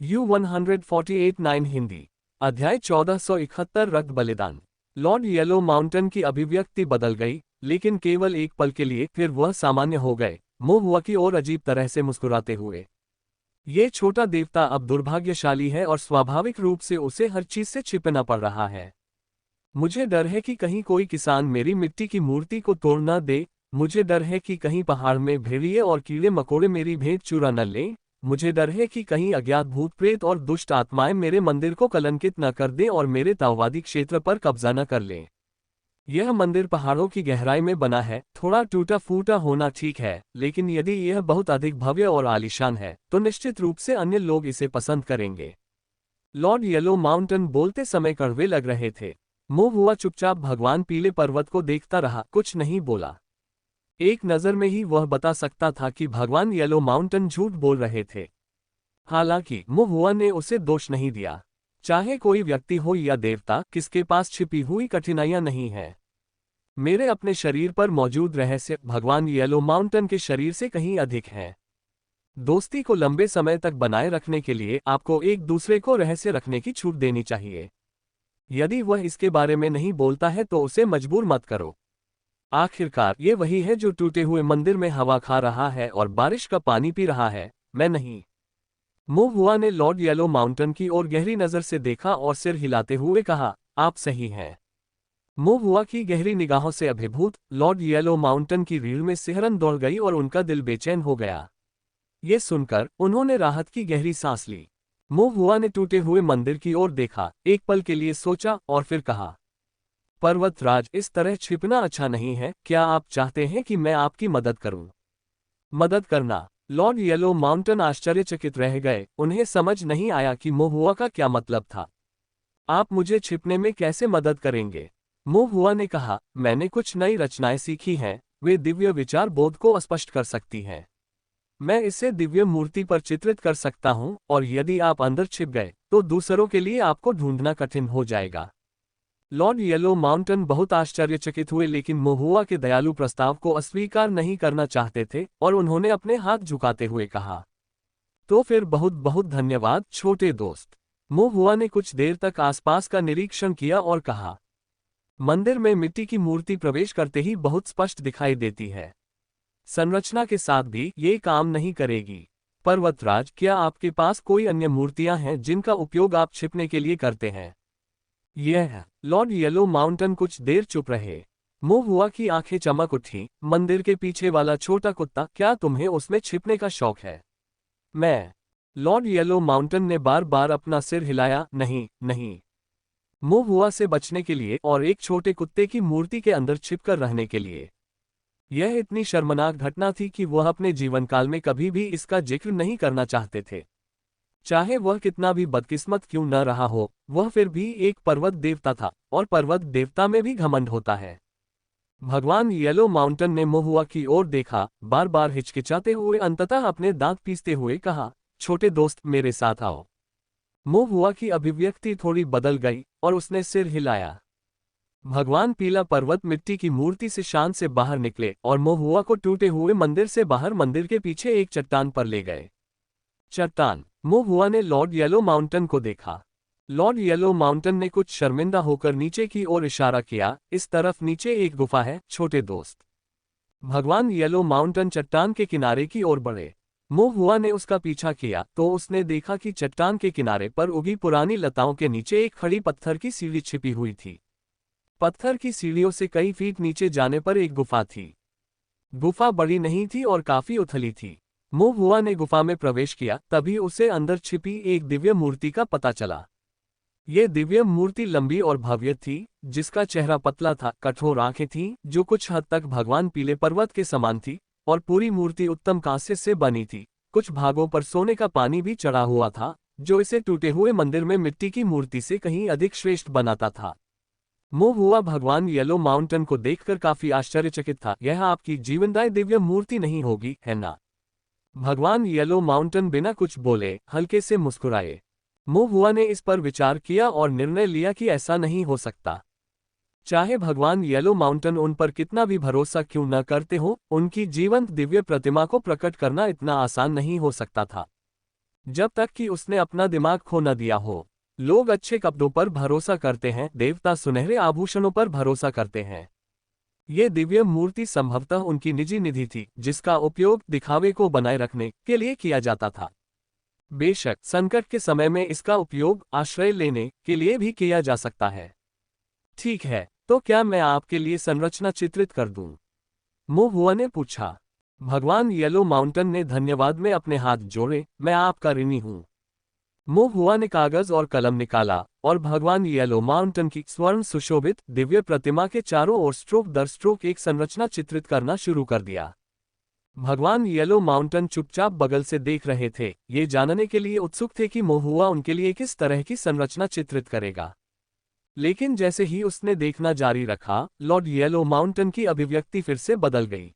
U-148-9 Hindi. अध्याय 1471 रक्त बलिदान। लॉर्ड येलो माउंटेन की अभिव्यक्ति बदल गई, लेकिन केवल एक पल के लिए, फिर वह सामान्य हो गए, मुंह हुआ की ओर अजीब तरह से मुस्कुराते हुए। ये छोटा देवता अब दुर्भाग्यशाली है और स्वाभाविक रूप से उसे हर चीज से छिपना पड़ रहा है। मुझे डर है कि कहीं कोई किसान मेरी मिट्टी की मूर्ति को तोड़ न दे। मुझे डर है कि कहीं पहाड़ में भेड़िए और कीड़े मकोड़े मेरी भेंट चुरा न लें। मुझे डर है कि कहीं अज्ञात भूत प्रेत और दुष्ट आत्माएं मेरे मंदिर को कलंकित न कर दें और मेरे ताओवादी क्षेत्र पर कब्जा न कर लें। यह मंदिर पहाड़ों की गहराई में बना है, थोड़ा टूटा फूटा होना ठीक है, लेकिन यदि यह बहुत अधिक भव्य और आलीशान है, तो निश्चित रूप से अन्य लोग इसे पसंद करेंगे। लॉर्ड येलो माउंटेन बोलते समय कड़वे लग रहे थे। मुंह हुआ चुपचाप भगवान पीले पर्वत को देखता रहा, कुछ नहीं बोला। एक नज़र में ही वह बता सकता था कि भगवान येलो माउंटेन झूठ बोल रहे थे। हालांकि मुंह हुआ ने उसे दोष नहीं दिया। चाहे कोई व्यक्ति हो या देवता, किसके पास छिपी हुई कठिनाइयां नहीं है। मेरे अपने शरीर पर मौजूद रहस्य भगवान येलो माउंटेन के शरीर से कहीं अधिक है। दोस्ती को लंबे समय तक बनाए रखने के लिए आपको एक दूसरे को रहस्य रखने की छूट देनी चाहिए। यदि वह इसके बारे में नहीं बोलता है तो उसे मजबूर मत करो। आखिरकार ये वही है जो टूटे हुए मंदिर में हवा खा रहा है और बारिश का पानी पी रहा है, मैं नहीं। मुंह हुआ ने लॉर्ड येलो माउंटेन की ओर गहरी नजर से देखा और सिर हिलाते हुए कहा, आप सही हैं। मुंह हुआ की गहरी निगाहों से अभिभूत लॉर्ड येलो माउंटेन की रीढ़ में सिहरन दौड़ गई और उनका दिल बेचैन हो गया। ये सुनकर उन्होंने राहत की गहरी सांस ली। मुंह हुआ ने टूटे हुए मंदिर की ओर देखा, एक पल के लिए सोचा और फिर कहा, पर्वतराज, इस तरह छिपना अच्छा नहीं है। क्या आप चाहते हैं कि मैं आपकी मदद करूं? मदद करना? लॉर्ड येलो माउंटेन आश्चर्यचकित रह गए। उन्हें समझ नहीं आया कि मुंह हुआ का क्या मतलब था। आप मुझे छिपने में कैसे मदद करेंगे? मुंह हुआ ने कहा, मैंने कुछ नई रचनाएं सीखी हैं, वे दिव्य विचार बोध को स्पष्ट कर सकती हैं। मैं इसे दिव्य मूर्ति पर चित्रित कर सकता हूं, और यदि आप अंदर छिप गए तो दूसरों के लिए आपको ढूंढना कठिन हो जाएगा। लॉर्ड येलो माउंटेन बहुत आश्चर्यचकित हुए, लेकिन मुंह हुआ के दयालु प्रस्ताव को अस्वीकार नहीं करना चाहते थे और उन्होंने अपने हाथ झुकाते हुए कहा, तो फिर बहुत बहुत धन्यवाद छोटे दोस्त। मुंह हुआ ने कुछ देर तक आसपास का निरीक्षण किया और कहा, मंदिर में मिट्टी की मूर्ति प्रवेश करते ही बहुत स्पष्ट दिखाई देती है। संरचना के साथ भी ये काम नहीं करेगी। पर्वतराज, क्या आपके पास कोई अन्य मूर्तियां हैं जिनका उपयोग आप छिपने के लिए करते हैं? यह है। लॉर्ड येलो माउंटेन कुछ देर चुप रहे। मुंह हुआ की आंखें चमक उठी। मंदिर के पीछे वाला छोटा कुत्ता, क्या तुम्हें उसमें छिपने का शौक है? मैं। लॉर्ड येलो माउंटेन ने बार बार अपना सिर हिलाया, नहीं नहीं। मुंह हुआ से बचने के लिए और एक छोटे कुत्ते की मूर्ति के अंदर छिपकर रहने के लिए। यह इतनी शर्मनाक घटना थी कि वह अपने जीवनकाल में कभी भी इसका जिक्र नहीं करना चाहते थे। चाहे वह कितना भी बदकिस्मत क्यों न रहा हो, वह फिर भी एक पर्वत देवता था, और पर्वत देवता में भी घमंड होता है। भगवान येलो माउंटेन ने मुंह हुआ की ओर देखा, बार बार हिचकिचाते हुए अंततः अपने दांत पीसते हुए कहा, छोटे दोस्त, मेरे साथ आओ। मुंह हुआ की अभिव्यक्ति थोड़ी बदल गई और उसने सिर हिलाया। भगवान पीला पर्वत मिट्टी की मूर्ति से शान से बाहर निकले और मुंह हुआ को टूटे हुए मंदिर से बाहर मंदिर के पीछे एक चट्टान पर ले गए। चट्टान। मुंह हुआ ने लॉर्ड येलो माउंटेन को देखा। लॉर्ड येलो माउंटेन ने कुछ शर्मिंदा होकर नीचे की ओर इशारा किया, इस तरफ नीचे एक गुफा है छोटे दोस्त। भगवान येलो माउंटेन चट्टान के किनारे की ओर बढ़े। मुंह हुआ ने उसका पीछा किया तो उसने देखा कि चट्टान के किनारे पर उगी पुरानी लताओं के नीचे एक खड़ी पत्थर की सीढ़ी छिपी हुई थी। पत्थर की सीढ़ियों से कई फीट नीचे जाने पर एक गुफा थी। गुफा बड़ी नहीं थी और काफी उथली थी। मुंह हुआ ने गुफा में प्रवेश किया, तभी उसे अंदर छिपी एक दिव्य मूर्ति का पता चला। ये दिव्य मूर्ति लंबी और भव्य थी, जिसका चेहरा पतला था, कठोर आंखें थीं, जो कुछ हद तक भगवान पीले पर्वत के समान थी, और पूरी मूर्ति उत्तम कांस्य से बनी थी। कुछ भागों पर सोने का पानी भी चढ़ा हुआ था, जो इसे टूटे हुए मंदिर में मिट्टी की मूर्ति से कहीं अधिक श्रेष्ठ बनाता था। मुंह हुआ भगवान येलो माउंटेन को देखकर काफी आश्चर्यचकित था। यह आपकी जीवनदायी दिव्य मूर्ति नहीं होगी, है ना? भगवान येलो माउंटेन बिना कुछ बोले हल्के से मुस्कुराए। मुंह हुआ ने इस पर विचार किया और निर्णय लिया कि ऐसा नहीं हो सकता। चाहे भगवान येलो माउंटेन उन पर कितना भी भरोसा क्यों न करते हो, उनकी जीवंत दिव्य प्रतिमा को प्रकट करना इतना आसान नहीं हो सकता था। जब तक कि उसने अपना दिमाग खो न दिया हो। लोग अच्छे कपड़ों पर भरोसा करते हैं, देवता सुनहरे आभूषणों पर भरोसा करते हैं। ये दिव्य मूर्ति संभवतः उनकी निजी निधि थी, जिसका उपयोग दिखावे को बनाए रखने के लिए किया जाता था। बेशक संकट के समय में इसका उपयोग आश्रय लेने के लिए भी किया जा सकता है। ठीक है, तो क्या मैं आपके लिए संरचना चित्रित कर दूं? मो हुआ ने पूछा। भगवान येलो माउंटेन ने धन्यवाद में अपने हाथ जोड़े, मैं आपका ऋणी हूं। मो हुआ ने कागज और कलम निकाला और भगवान येलो माउंटेन की स्वर्ण सुशोभित दिव्य प्रतिमा के चारों ओर स्ट्रोक दर स्ट्रोक एक संरचना चित्रित करना शुरू कर दिया। भगवान येलो माउंटेन चुपचाप बगल से देख रहे थे, ये जानने के लिए उत्सुक थे कि मो हुआ उनके लिए किस तरह की संरचना चित्रित करेगा। लेकिन जैसे ही उसने देखना जारी रखा, लॉर्ड येलो माउंटेन की अभिव्यक्ति फिर से बदल गई।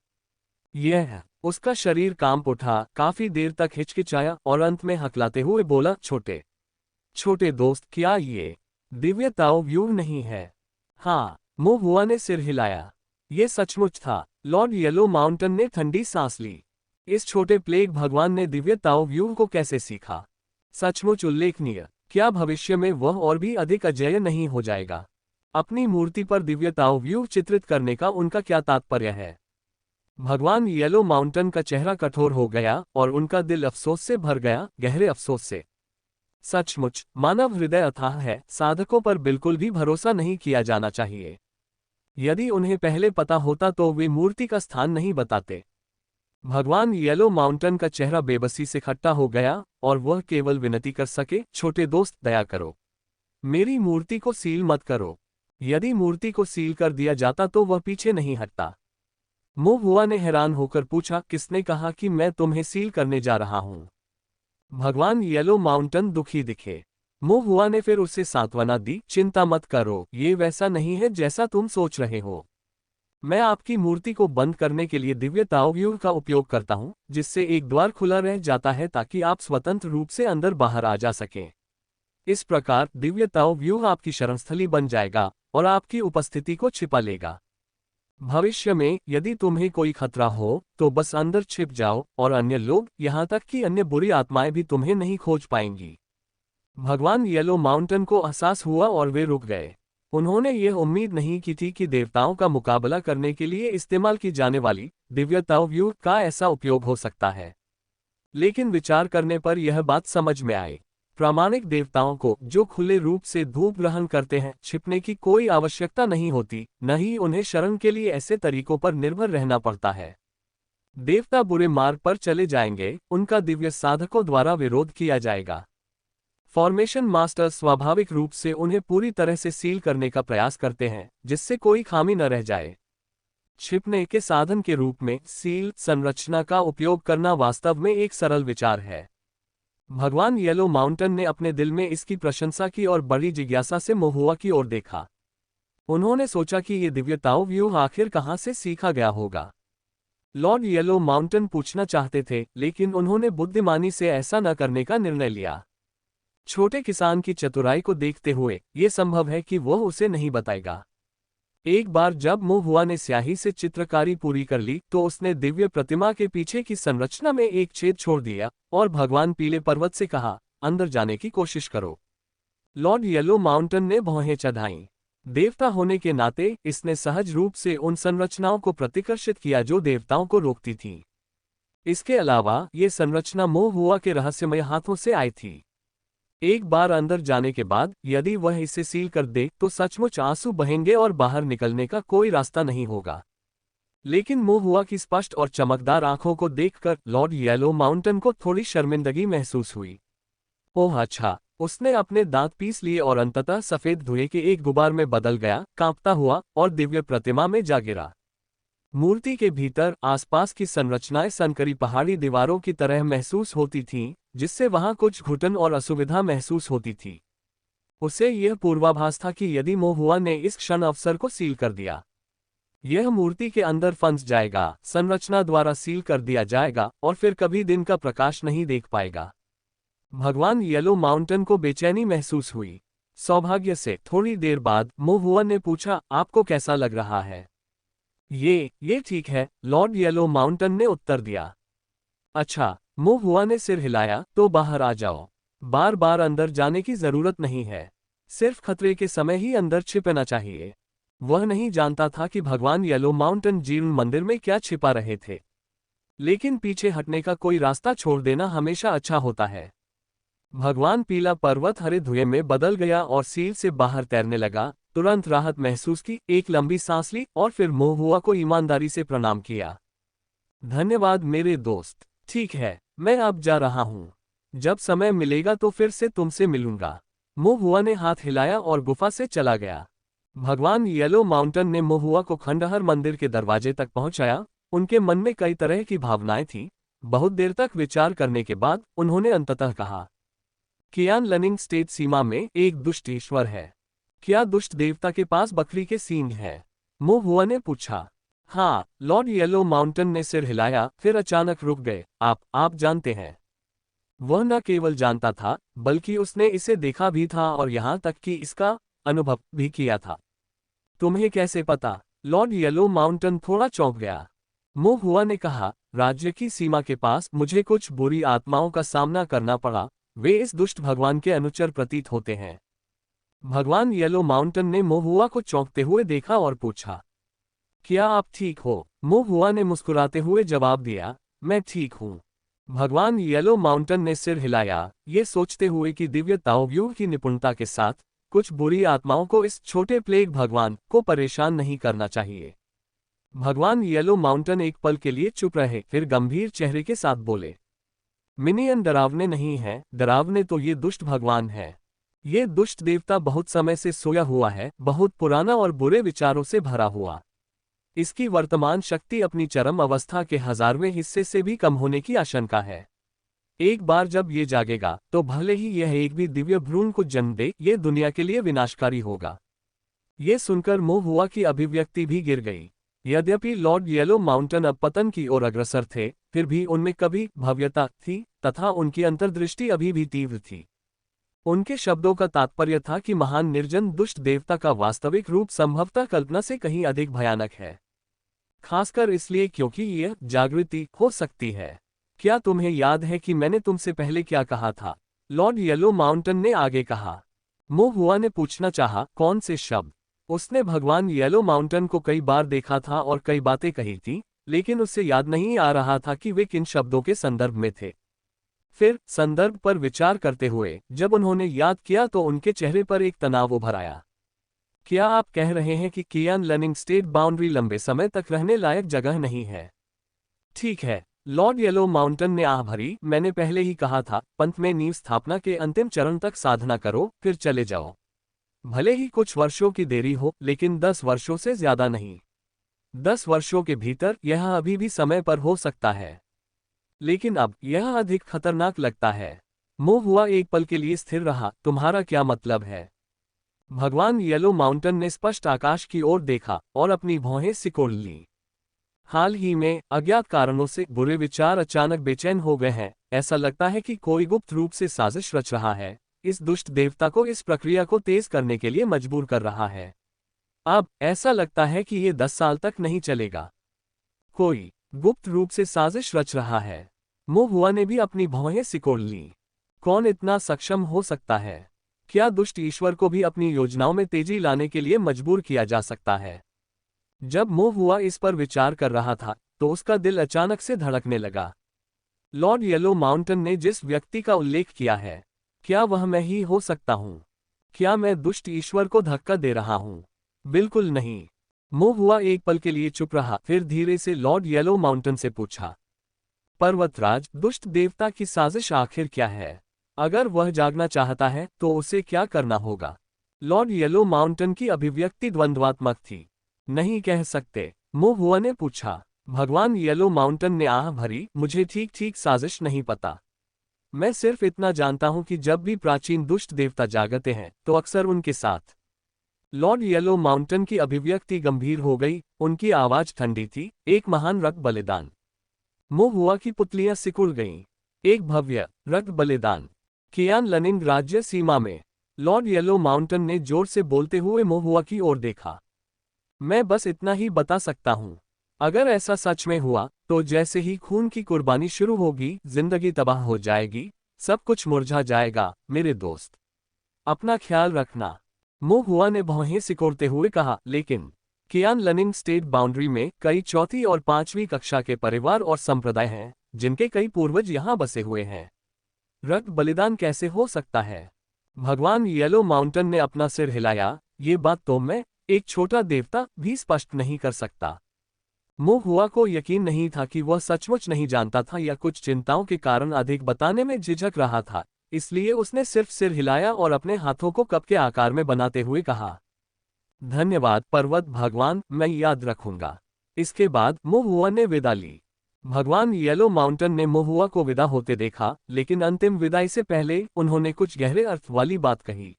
यह उसका शरीर कांप उठा, काफी देर तक हिचकिचाया और अंत में हकलाते हुए बोला, छोटे छोटे दोस्त, क्या ये दिव्य ताओ व्यू नहीं है? हाँ, मो हुआ ने सिर हिलाया। ये सचमुच था। लॉर्ड येलो माउंटेन ने ठंडी सांस ली। इस छोटे प्लेग भगवान ने दिव्य ताओ व्यू को कैसे सीखा? सचमुच उल्लेखनीय। क्या भविष्य में वह और भी अधिक अजेय नहीं हो जाएगा? अपनी मूर्ति पर दिव्य ताओ व्यू चित्रित करने का उनका क्या तात्पर्य है? भगवान येलो माउंटेन का चेहरा कठोर हो गया और उनका दिल अफसोस से भर गया, गहरे अफसोस से। सचमुच, मानव हृदय अथाह है, साधकों पर बिल्कुल भी भरोसा नहीं किया जाना चाहिए। यदि उन्हें पहले पता होता तो वे मूर्ति का स्थान नहीं बताते। भगवान येलो माउंटेन का चेहरा बेबसी से खट्टा हो गया और वह केवल विनती कर सके, छोटे दोस्त, दया करो, मेरी मूर्ति को सील मत करो। यदि मूर्ति को सील कर दिया जाता तो वह पीछे नहीं हटता। मो हुआ ने हैरान होकर पूछा, किसने कहा कि मैं तुम्हें सील करने जा रहा हूं? भगवान येलो माउंटेन दुखी दिखे। मो हुआ ने फिर उसे सांत्वना दी, चिंता मत करो, ये वैसा नहीं है जैसा तुम सोच रहे हो। मैं आपकी मूर्ति को बंद करने के लिए दिव्य ताओव्यूह का उपयोग करता हूं, जिससे एक द्वार खुला रह जाता है ताकि आप स्वतंत्र रूप से अंदर बाहर आ जा सकें। इस प्रकार दिव्य ताओव्यूह आपकी शरणस्थली बन जाएगा और आपकी उपस्थिति को छिपा लेगा। भविष्य में यदि तुम्हें कोई खतरा हो तो बस अंदर छिप जाओ और अन्य लोग, यहां तक कि अन्य बुरी आत्माएं भी तुम्हें नहीं खोज पाएंगी। भगवान येलो माउंटेन को एहसास हुआ और वे रुक गए। उन्होंने यह उम्मीद नहीं की थी कि देवताओं का मुकाबला करने के लिए इस्तेमाल की जाने वाली दिव्य ताओव्यूह का ऐसा उपयोग हो सकता है। लेकिन विचार करने पर यह बात समझ में आई। प्रामाणिक देवताओं को, जो खुले रूप से धूप ग्रहण करते हैं, छिपने की कोई आवश्यकता नहीं होती, न ही उन्हें शरण के लिए ऐसे तरीकों पर निर्भर रहना पड़ता है। देवता बुरे मार्ग पर चले जाएंगे, उनका दिव्य साधकों द्वारा विरोध किया जाएगा। फॉर्मेशन मास्टर स्वाभाविक रूप से उन्हें पूरी तरह से सील करने का प्रयास करते हैं, जिससे कोई खामी न रह जाए। छिपने के साधन के रूप में सील संरचना का उपयोग करना वास्तव में एक सरल विचार है। भगवान येलो माउंटेन ने अपने दिल में इसकी प्रशंसा की और बड़ी जिज्ञासा से मो हुआ की ओर देखा। उन्होंने सोचा कि ये दिव्य ताओव्यूह आखिर कहां से सीखा गया होगा। लॉर्ड येलो माउंटेन पूछना चाहते थे, लेकिन उन्होंने बुद्धिमानी से ऐसा न करने का निर्णय लिया। छोटे किसान की चतुराई को देखते हुए ये संभव है कि वह उसे नहीं बताएगा। एक बार जब मो हुआ ने स्याही से चित्रकारी पूरी कर ली तो उसने दिव्य प्रतिमा के पीछे की संरचना में एक छेद छोड़ दिया और भगवान पीले पर्वत से कहा, अंदर जाने की कोशिश करो। लॉर्ड येलो माउंटेन ने भौहें चढ़ाईं। देवता होने के नाते इसने सहज रूप से उन संरचनाओं को प्रतिकर्षित किया जो देवताओं को रोकती थीं। इसके अलावा ये संरचना मो हुआ के रहस्यमय हाथों से आई थी। एक बार अंदर जाने के बाद यदि वह इसे सील कर दे तो सचमुच आंसू बहेंगे और बाहर निकलने का कोई रास्ता नहीं होगा। लेकिन मो हुआ की स्पष्ट और चमकदार आंखों को देखकर लॉर्ड येलो माउंटेन को थोड़ी शर्मिंदगी महसूस हुई। ओह अच्छा, उसने अपने दांत पीस लिए और अंततः सफेद धुएं के एक गुबार में बदल गया, कांपता हुआ और दिव्य प्रतिमा में जा गिरा। मूर्ति के भीतर आसपास की संरचनाएं संकरी पहाड़ी दीवारों की तरह महसूस होती थीं, जिससे वहां कुछ घुटन और असुविधा महसूस होती थी। उसे यह पूर्वाभास था कि यदि मो हुआ ने इस क्षण अवसर को सील कर दिया, यह मूर्ति के अंदर फंस जाएगा, संरचना द्वारा सील कर दिया जाएगा और फिर कभी दिन का प्रकाश नहीं देख पाएगा। भगवान येलो माउंटेन को बेचैनी महसूस हुई। सौभाग्य से थोड़ी देर बाद मो हुआ ने पूछा, आपको कैसा लग रहा है? ये ठीक है, लॉर्ड येलो माउंटेन ने उत्तर दिया। अच्छा, मुंह हुआ ने सिर हिलाया, तो बाहर आ जाओ। बार बार अंदर जाने की जरूरत नहीं है। सिर्फ खतरे के समय ही अंदर छिपना चाहिए। वह नहीं जानता था कि भगवान येलो माउंटेन जीर्ण मंदिर में क्या छिपा रहे थे, लेकिन पीछे हटने का कोई रास्ता छोड़ देना हमेशा अच्छा होता है। भगवान पीला पर्वत हरे धुएं में बदल गया और सील से बाहर तैरने लगा। तुरंत राहत महसूस की, एक लंबी सांस ली और फिर मुंह हुआ को ईमानदारी से प्रणाम किया। धन्यवाद मेरे दोस्त। ठीक है, मैं अब जा रहा हूँ। जब समय मिलेगा तो फिर से तुमसे मिलूंगा। मुंह हुआ ने हाथ हिलाया और गुफा से चला गया। भगवान येलो माउंटेन ने मुंह हुआ को खंडहर मंदिर के दरवाजे तक पहुंचाया। उनके मन में कई तरह की भावनाएं थीं। बहुत देर तक विचार करने के बाद उन्होंने अंततः कहा, कियान लनिंग स्टेट सीमा में एक दुष्ट ईश्वर है। क्या दुष्ट देवता के पास बकरी के सींग हैं? मुंह हुआ ने पूछा। हाँ, लॉर्ड येलो माउंटेन ने सिर हिलाया, फिर अचानक रुक गए। आप जानते हैं। वह न केवल जानता था, बल्कि उसने इसे देखा भी था और यहाँ तक कि इसका अनुभव भी किया था। तुम्हें कैसे पता? लॉर्ड येलो माउंटेन थोड़ा चौंक गया। मुंह हुआ ने कहा, राज्य की सीमा के पास मुझे कुछ बुरी आत्माओं का सामना करना पड़ा। वे इस दुष्ट भगवान के अनुचर प्रतीत होते हैं। भगवान येलो माउंटेन ने मुंह हुआ को चौंकते हुए देखा और पूछा, क्या आप ठीक हो? मुंह हुआ ने मुस्कुराते हुए जवाब दिया, मैं ठीक हूँ। भगवान येलो माउंटेन ने सिर हिलाया, ये सोचते हुए कि दिव्य ताओव्यूह की निपुणता के साथ कुछ बुरी आत्माओं को इस छोटे प्लेग भगवान को परेशान नहीं करना चाहिए। भगवान येलो माउंटेन एक पल के लिए चुप रहे, फिर गंभीर चेहरे के साथ बोले, मिनियन डरावने नहीं है, डरावने तो ये दुष्ट भगवान है। ये दुष्ट देवता बहुत समय से सोया हुआ है, बहुत पुराना और बुरे विचारों से भरा हुआ। इसकी वर्तमान शक्ति अपनी चरम अवस्था के 1000वें हिस्से से भी कम होने की आशंका है। एक बार जब ये जागेगा तो भले ही यह एक भी दिव्य भ्रूण को जन्म दे, ये दुनिया के लिए विनाशकारी होगा। ये सुनकर मुंह हुआ की अभिव्यक्ति भी गिर गई। यद्यपि लॉर्ड येलो माउंटेन अब पतन की ओर अग्रसर थे, फिर भी उनमें कभी भव्यता थी तथा उनकी अंतर्दृष्टि अभी भी तीव्र थी। उनके शब्दों का तात्पर्य था कि महान निर्जन दुष्ट देवता का वास्तविक रूप संभवतः कल्पना से कहीं अधिक भयानक है। खासकर इसलिए क्योंकि यह जागृति हो सकती है। क्या तुम्हें याद है कि मैंने तुमसे पहले क्या कहा था? लॉर्ड येलो माउंटेन ने आगे कहा। मुंह हुआ ने पूछना चाहा, कौन से शब्द? उसने भगवान येलो माउंटेन को कई बार देखा था और कई बातें कही थी, लेकिन उसे याद नहीं आ रहा था कि वे किन शब्दों के संदर्भ में थे। फिर संदर्भ पर विचार करते हुए जब उन्होंने याद किया तो उनके चेहरे पर एक तनाव उभर आया। क्या आप कह रहे हैं कि कियान लनिंग स्टेट बाउंड्री लंबे समय तक रहने लायक जगह नहीं है? ठीक है, लॉर्ड येलो माउंटेन ने आह भरी, मैंने पहले ही कहा था, पंथ में नींव स्थापना के अंतिम चरण तक साधना करो, फिर चले जाओ। भले ही कुछ वर्षों की देरी हो, लेकिन 10 वर्षों से ज्यादा नहीं। 10 वर्षों के भीतर यह अभी भी समय पर हो सकता है, लेकिन अब यह अधिक खतरनाक लगता है। मुंह हुआ एक पल के लिए स्थिर रहा, तुम्हारा क्या मतलब है? भगवान येलो माउंटेन ने स्पष्ट आकाश की ओर देखा और अपनी भौहें सिकोड़ लीं। हाल ही में अज्ञात कारणों से बुरे विचार अचानक बेचैन हो गए हैं। ऐसा लगता है कि कोई गुप्त रूप से साजिश रच रहा है, इस दुष्ट देवता को इस प्रक्रिया को तेज करने के लिए मजबूर कर रहा है। अब ऐसा लगता है कि ये 10 साल तक नहीं चलेगा। कोई गुप्त रूप से साजिश रच रहा है। मुंह हुआ ने भी अपनी भौहें सिकोड़ लीं। कौन इतना सक्षम हो सकता है? क्या दुष्ट ईश्वर को भी अपनी योजनाओं में तेजी लाने के लिए मजबूर किया जा सकता है? जब मुंह हुआ इस पर विचार कर रहा था तो उसका दिल अचानक से धड़कने लगा। लॉर्ड येलो माउंटेन ने जिस व्यक्ति का उल्लेख किया है, क्या वह मैं ही हो सकता हूं? क्या मैं दुष्ट ईश्वर को धक्का दे रहा हूं? बिल्कुल नहीं। मुंह हुआ एक पल के लिए चुप रहा, फिर धीरे से लॉर्ड येलो माउंटेन से पूछा, पर्वतराज, दुष्ट देवता की साजिश आखिर क्या है? अगर वह जागना चाहता है तो उसे क्या करना होगा? लॉर्ड येलो माउंटेन की अभिव्यक्ति द्वंद्वात्मक थी। नहीं कह सकते, मुंह हुआ ने पूछा। भगवान येलो माउंटेन ने आह भरी, मुझे ठीक ठीक साजिश नहीं पता। मैं सिर्फ इतना जानता हूं कि जब भी प्राचीन दुष्ट देवता जागते हैं तो अक्सर उनके साथ। लॉर्ड येलो माउंटेन की अभिव्यक्ति गंभीर हो गई, उनकी आवाज ठंडी थी, एक महान रक्त बलिदान। मुंह हुआ की पुतलियां सिकुड़ गईं। एक भव्य रक्त बलिदान कियान लनिंग राज्य सीमा में। लॉर्ड येलो माउंटेन ने जोर से बोलते हुए मुंह हुआ की ओर देखा। मैं बस इतना ही बता सकता हूं। अगर ऐसा सच में हुआ तो जैसे ही खून की कुर्बानी शुरू होगी जिंदगी तबाह हो जाएगी, सब कुछ मुरझा जाएगा। मेरे दोस्त, अपना ख्याल रखना। मो हुआ ने भौहें सिकोड़ते हुए कहा। लेकिन कियान लनिंग स्टेट बाउंड्री में कई चौथी और पांचवी कक्षा के परिवार और संप्रदाय हैं जिनके कई पूर्वज यहां बसे हुए हैं। रक्त बलिदान कैसे हो सकता है? भगवान येलो माउंटेन ने अपना सिर हिलाया। ये बात तो मैं, एक छोटा देवता, भी स्पष्ट नहीं कर सकता। मो हुआ को यकीन नहीं था कि वह सचमुच नहीं जानता था या कुछ चिंताओं के कारण अधिक बताने में झिझक रहा था, इसलिए उसने सिर्फ सिर हिलाया और अपने हाथों को कप के आकार में बनाते हुए कहा, धन्यवाद पर्वत भगवान, मैं याद रखूंगा। इसके बाद मो हुआ ने विदा ली। भगवान येलो माउंटेन ने मो हुआ को विदा होते देखा, लेकिन अंतिम विदाई से पहले उन्होंने कुछ गहरे अर्थ वाली बात कही।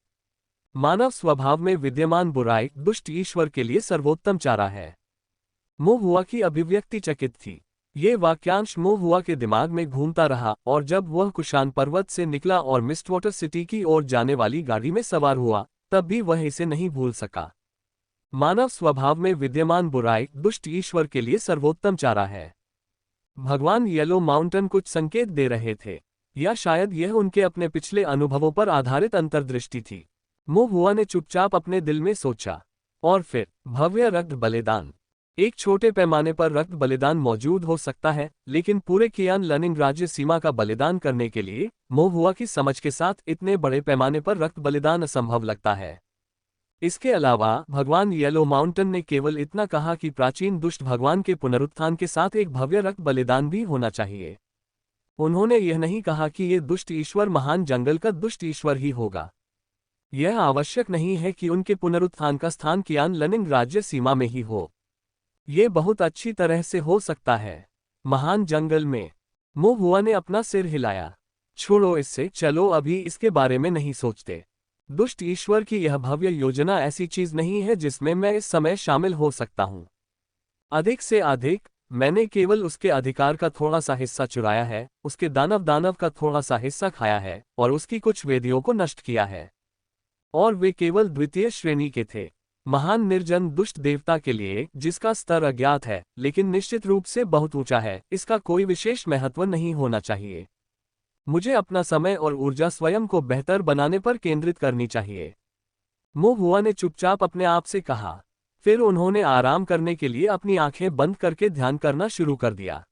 मानव स्वभाव में विद्यमान बुराई दुष्ट ईश्वर के लिए सर्वोत्तम चारा है। मो हुआ की अभिव्यक्ति चकित थी। ये वाक्यांश मो हुआ के दिमाग में घूमता रहा और जब वह कुशान पर्वत से निकला और मिस्टवाटर सिटी की ओर जाने वाली गाड़ी में सवार हुआ, तब भी वह इसे नहीं भूल सका। मानव स्वभाव में विद्यमान बुराई दुष्ट ईश्वर के लिए सर्वोत्तम चारा है। भगवान येलो माउंटेन कुछ संकेत दे रहे थे, या शायद यह उनके अपने पिछले अनुभवों पर आधारित अंतर्दृष्टि थी। मो हुआ ने चुपचाप अपने दिल में सोचा। और फिर भव्य रक्त बलिदान। एक छोटे पैमाने पर रक्त बलिदान मौजूद हो सकता है, लेकिन पूरे कियान लनिंग राज्य सीमा का बलिदान करने के लिए मो हुआ की समझ के साथ इतने बड़े पैमाने पर रक्त बलिदान असंभव लगता है। इसके अलावा भगवान येलो माउंटेन ने केवल इतना कहा कि प्राचीन दुष्ट भगवान के पुनरुत्थान के साथ एक भव्य रक्त बलिदान भी होना चाहिए। उन्होंने यह नहीं कहा कि ये दुष्ट ईश्वर महान जंगल का दुष्ट ईश्वर ही होगा। यह आवश्यक नहीं है कि उनके पुनरुत्थान का स्थान कियान लनिंग राज्य सीमा में ही हो। ये बहुत अच्छी तरह से हो सकता है महान जंगल में। मो हुआ ने अपना सिर हिलाया। छोड़ो इससे, चलो अभी इसके बारे में नहीं सोचते। दुष्ट ईश्वर की यह भव्य योजना ऐसी चीज नहीं है जिसमें मैं इस समय शामिल हो सकता हूं। अधिक से अधिक मैंने केवल उसके अधिकार का थोड़ा सा हिस्सा चुराया है, उसके दानव का थोड़ा सा हिस्सा खाया है और उसकी कुछ वेदियों को नष्ट किया है। और वे केवल द्वितीय श्रेणी के थे, महान निर्जन दुष्ट देवता के लिए जिसका स्तर अज्ञात है लेकिन निश्चित रूप से बहुत ऊंचा है। इसका कोई विशेष महत्व नहीं होना चाहिए। मुझे अपना समय और ऊर्जा स्वयं को बेहतर बनाने पर केंद्रित करनी चाहिए। मो हुआ ने चुपचाप अपने आप से कहा। फिर उन्होंने आराम करने के लिए अपनी आंखें बंद करके ध्यान करना शुरू कर दिया।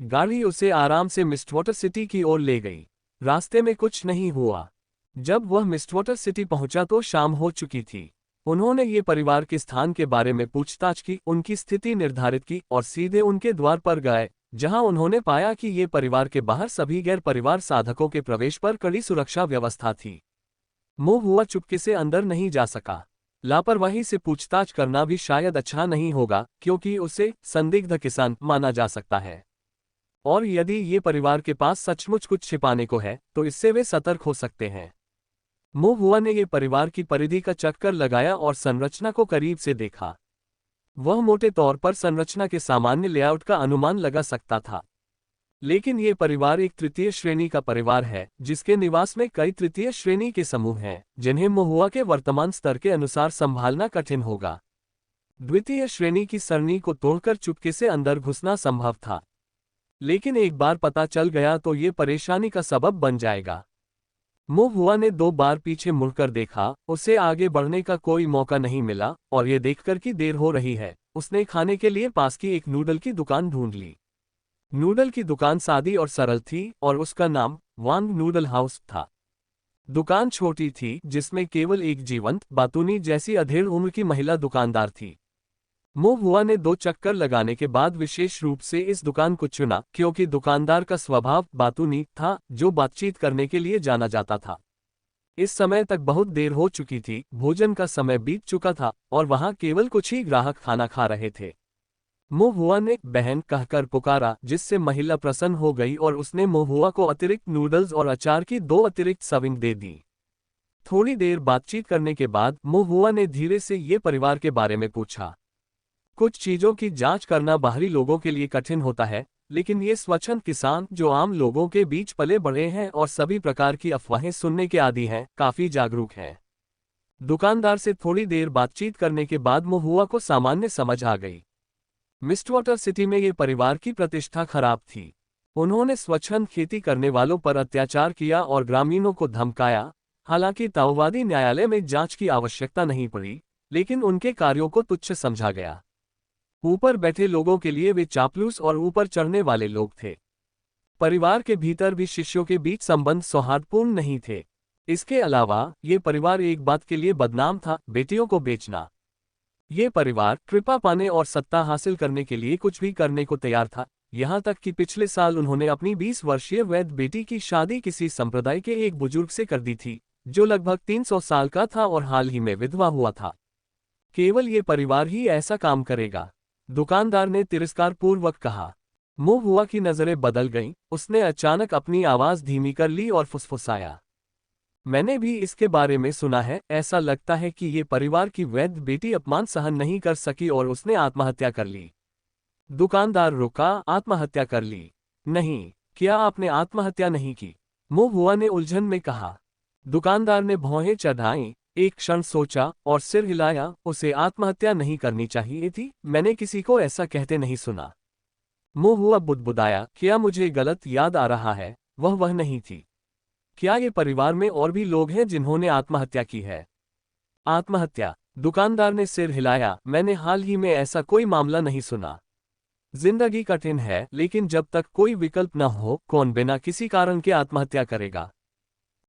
गाड़ी उसे आराम से मिस्टवाटर सिटी की ओर ले गई। रास्ते में कुछ नहीं हुआ। जब वह मिस्टवाटर सिटी पहुंचा तो शाम हो चुकी थी। उन्होंने ये परिवार के स्थान के बारे में पूछताछ की, उनकी स्थिति निर्धारित की और सीधे उनके द्वार पर गए, जहां उन्होंने पाया कि ये परिवार के बाहर सभी गैर परिवार साधकों के प्रवेश पर कड़ी सुरक्षा व्यवस्था थी। मो हुआ चुपके से अंदर नहीं जा सका। लापरवाही से पूछताछ करना भी शायद अच्छा नहीं होगा, क्योंकि उसे संदिग्ध किसान माना जा सकता है। और यदि ये परिवार के पास सचमुच कुछ छिपाने को है तो इससे वे सतर्क हो सकते हैं। मो हुआ ने ये परिवार की परिधि का चक्कर लगाया और संरचना को करीब से देखा। वह मोटे तौर पर संरचना के सामान्य लेआउट का अनुमान लगा सकता था, लेकिन ये परिवार एक तृतीय श्रेणी का परिवार है जिसके निवास में कई तृतीय श्रेणी के समूह हैं जिन्हें मो हुआ के वर्तमान स्तर के अनुसार संभालना कठिन होगा। द्वितीय श्रेणी की सरणी को तोड़कर चुपके से अंदर घुसना संभव था, लेकिन एक बार पता चल गया तो ये परेशानी का सबब बन जाएगा। मो हुआ ने 2 बार पीछे मुड़कर देखा, उसे आगे बढ़ने का कोई मौका नहीं मिला और ये देखकर कि देर हो रही है, उसने खाने के लिए पास की एक नूडल की दुकान ढूंढ ली। नूडल की दुकान सादी और सरल थी और उसका नाम वांग नूडल हाउस था। दुकान छोटी थी जिसमें केवल एक जीवंत बातूनी जैसी अधेड़ उम्र की महिला दुकानदार थी। मो हुआ ने 2 चक्कर लगाने के बाद विशेष रूप से इस दुकान को चुना क्योंकि दुकानदार का स्वभाव बातूनी था, जो बातचीत करने के लिए जाना जाता था। इस समय तक बहुत देर हो चुकी थी, भोजन का समय बीत चुका था और वहां केवल कुछ ही ग्राहक खाना खा रहे थे। मो हुआ ने बहन कहकर पुकारा, जिससे महिला प्रसन्न हो गई और उसने मो हुआ को अतिरिक्त नूडल्स और अचार की 2 अतिरिक्त सर्विंग दे दी। थोड़ी देर बातचीत करने के बाद मो हुआ ने धीरे से ये परिवार के बारे में पूछा। कुछ चीजों की जांच करना बाहरी लोगों के लिए कठिन होता है, लेकिन ये स्वच्छंद किसान जो आम लोगों के बीच पले बढ़े हैं और सभी प्रकार की अफवाहें सुनने के आदी हैं, काफी जागरूक हैं। दुकानदार से थोड़ी देर बातचीत करने के बाद मो हुआ को सामान्य समझ आ गई। मिस्टवाटर सिटी में ये परिवार की प्रतिष्ठा खराब थी। उन्होंने स्वच्छंद खेती करने वालों पर अत्याचार किया और ग्रामीणों को धमकाया। हालांकि ताओवादी न्यायालय में जांच की आवश्यकता नहीं पड़ी, लेकिन उनके कार्यों को तुच्छ समझा गया। ऊपर बैठे लोगों के लिए वे चापलूस और ऊपर चढ़ने वाले लोग थे। परिवार के भीतर भी शिष्यों के बीच संबंध सौहार्दपूर्ण नहीं थे। इसके अलावा ये परिवार एक बात के लिए बदनाम था, बेटियों को बेचना। ये परिवार कृपा पाने और सत्ता हासिल करने के लिए कुछ भी करने को तैयार था, यहाँ तक कि पिछले साल उन्होंने अपनी 20 वर्षीय वैध बेटी की शादी किसी संप्रदाय के एक बुजुर्ग से कर दी थी, जो लगभग 300 साल का था और हाल ही में विधवा हुआ था। केवल ये परिवार ही ऐसा काम करेगा, दुकानदार ने तिरस्कारपूर्वक कहा। मुंह हुआ की नजरें बदल गईं, उसने अचानक अपनी आवाज धीमी कर ली और फुसफुसाया, मैंने भी इसके बारे में सुना है। ऐसा लगता है कि ये परिवार की वैध बेटी अपमान सहन नहीं कर सकी और उसने आत्महत्या कर ली। दुकानदार रुका, आत्महत्या कर ली? नहीं, क्या आपने आत्महत्या नहीं की? मुंह हुआ ने उलझन में कहा। दुकानदार ने भौहें चढ़ाईं, एक क्षण सोचा और सिर हिलाया। उसे आत्महत्या नहीं करनी चाहिए थी, मैंने किसी को ऐसा कहते नहीं सुना। मुंह हुआ बुदबुदाया, क्या मुझे गलत याद आ रहा है? वह नहीं थी। क्या ये परिवार में और भी लोग हैं जिन्होंने आत्महत्या की है? आत्महत्या? दुकानदार ने सिर हिलाया, मैंने हाल ही में ऐसा कोई मामला नहीं सुना। जिंदगी कठिन है, लेकिन जब तक कोई विकल्प न हो, कौन बिना किसी कारण के आत्महत्या करेगा?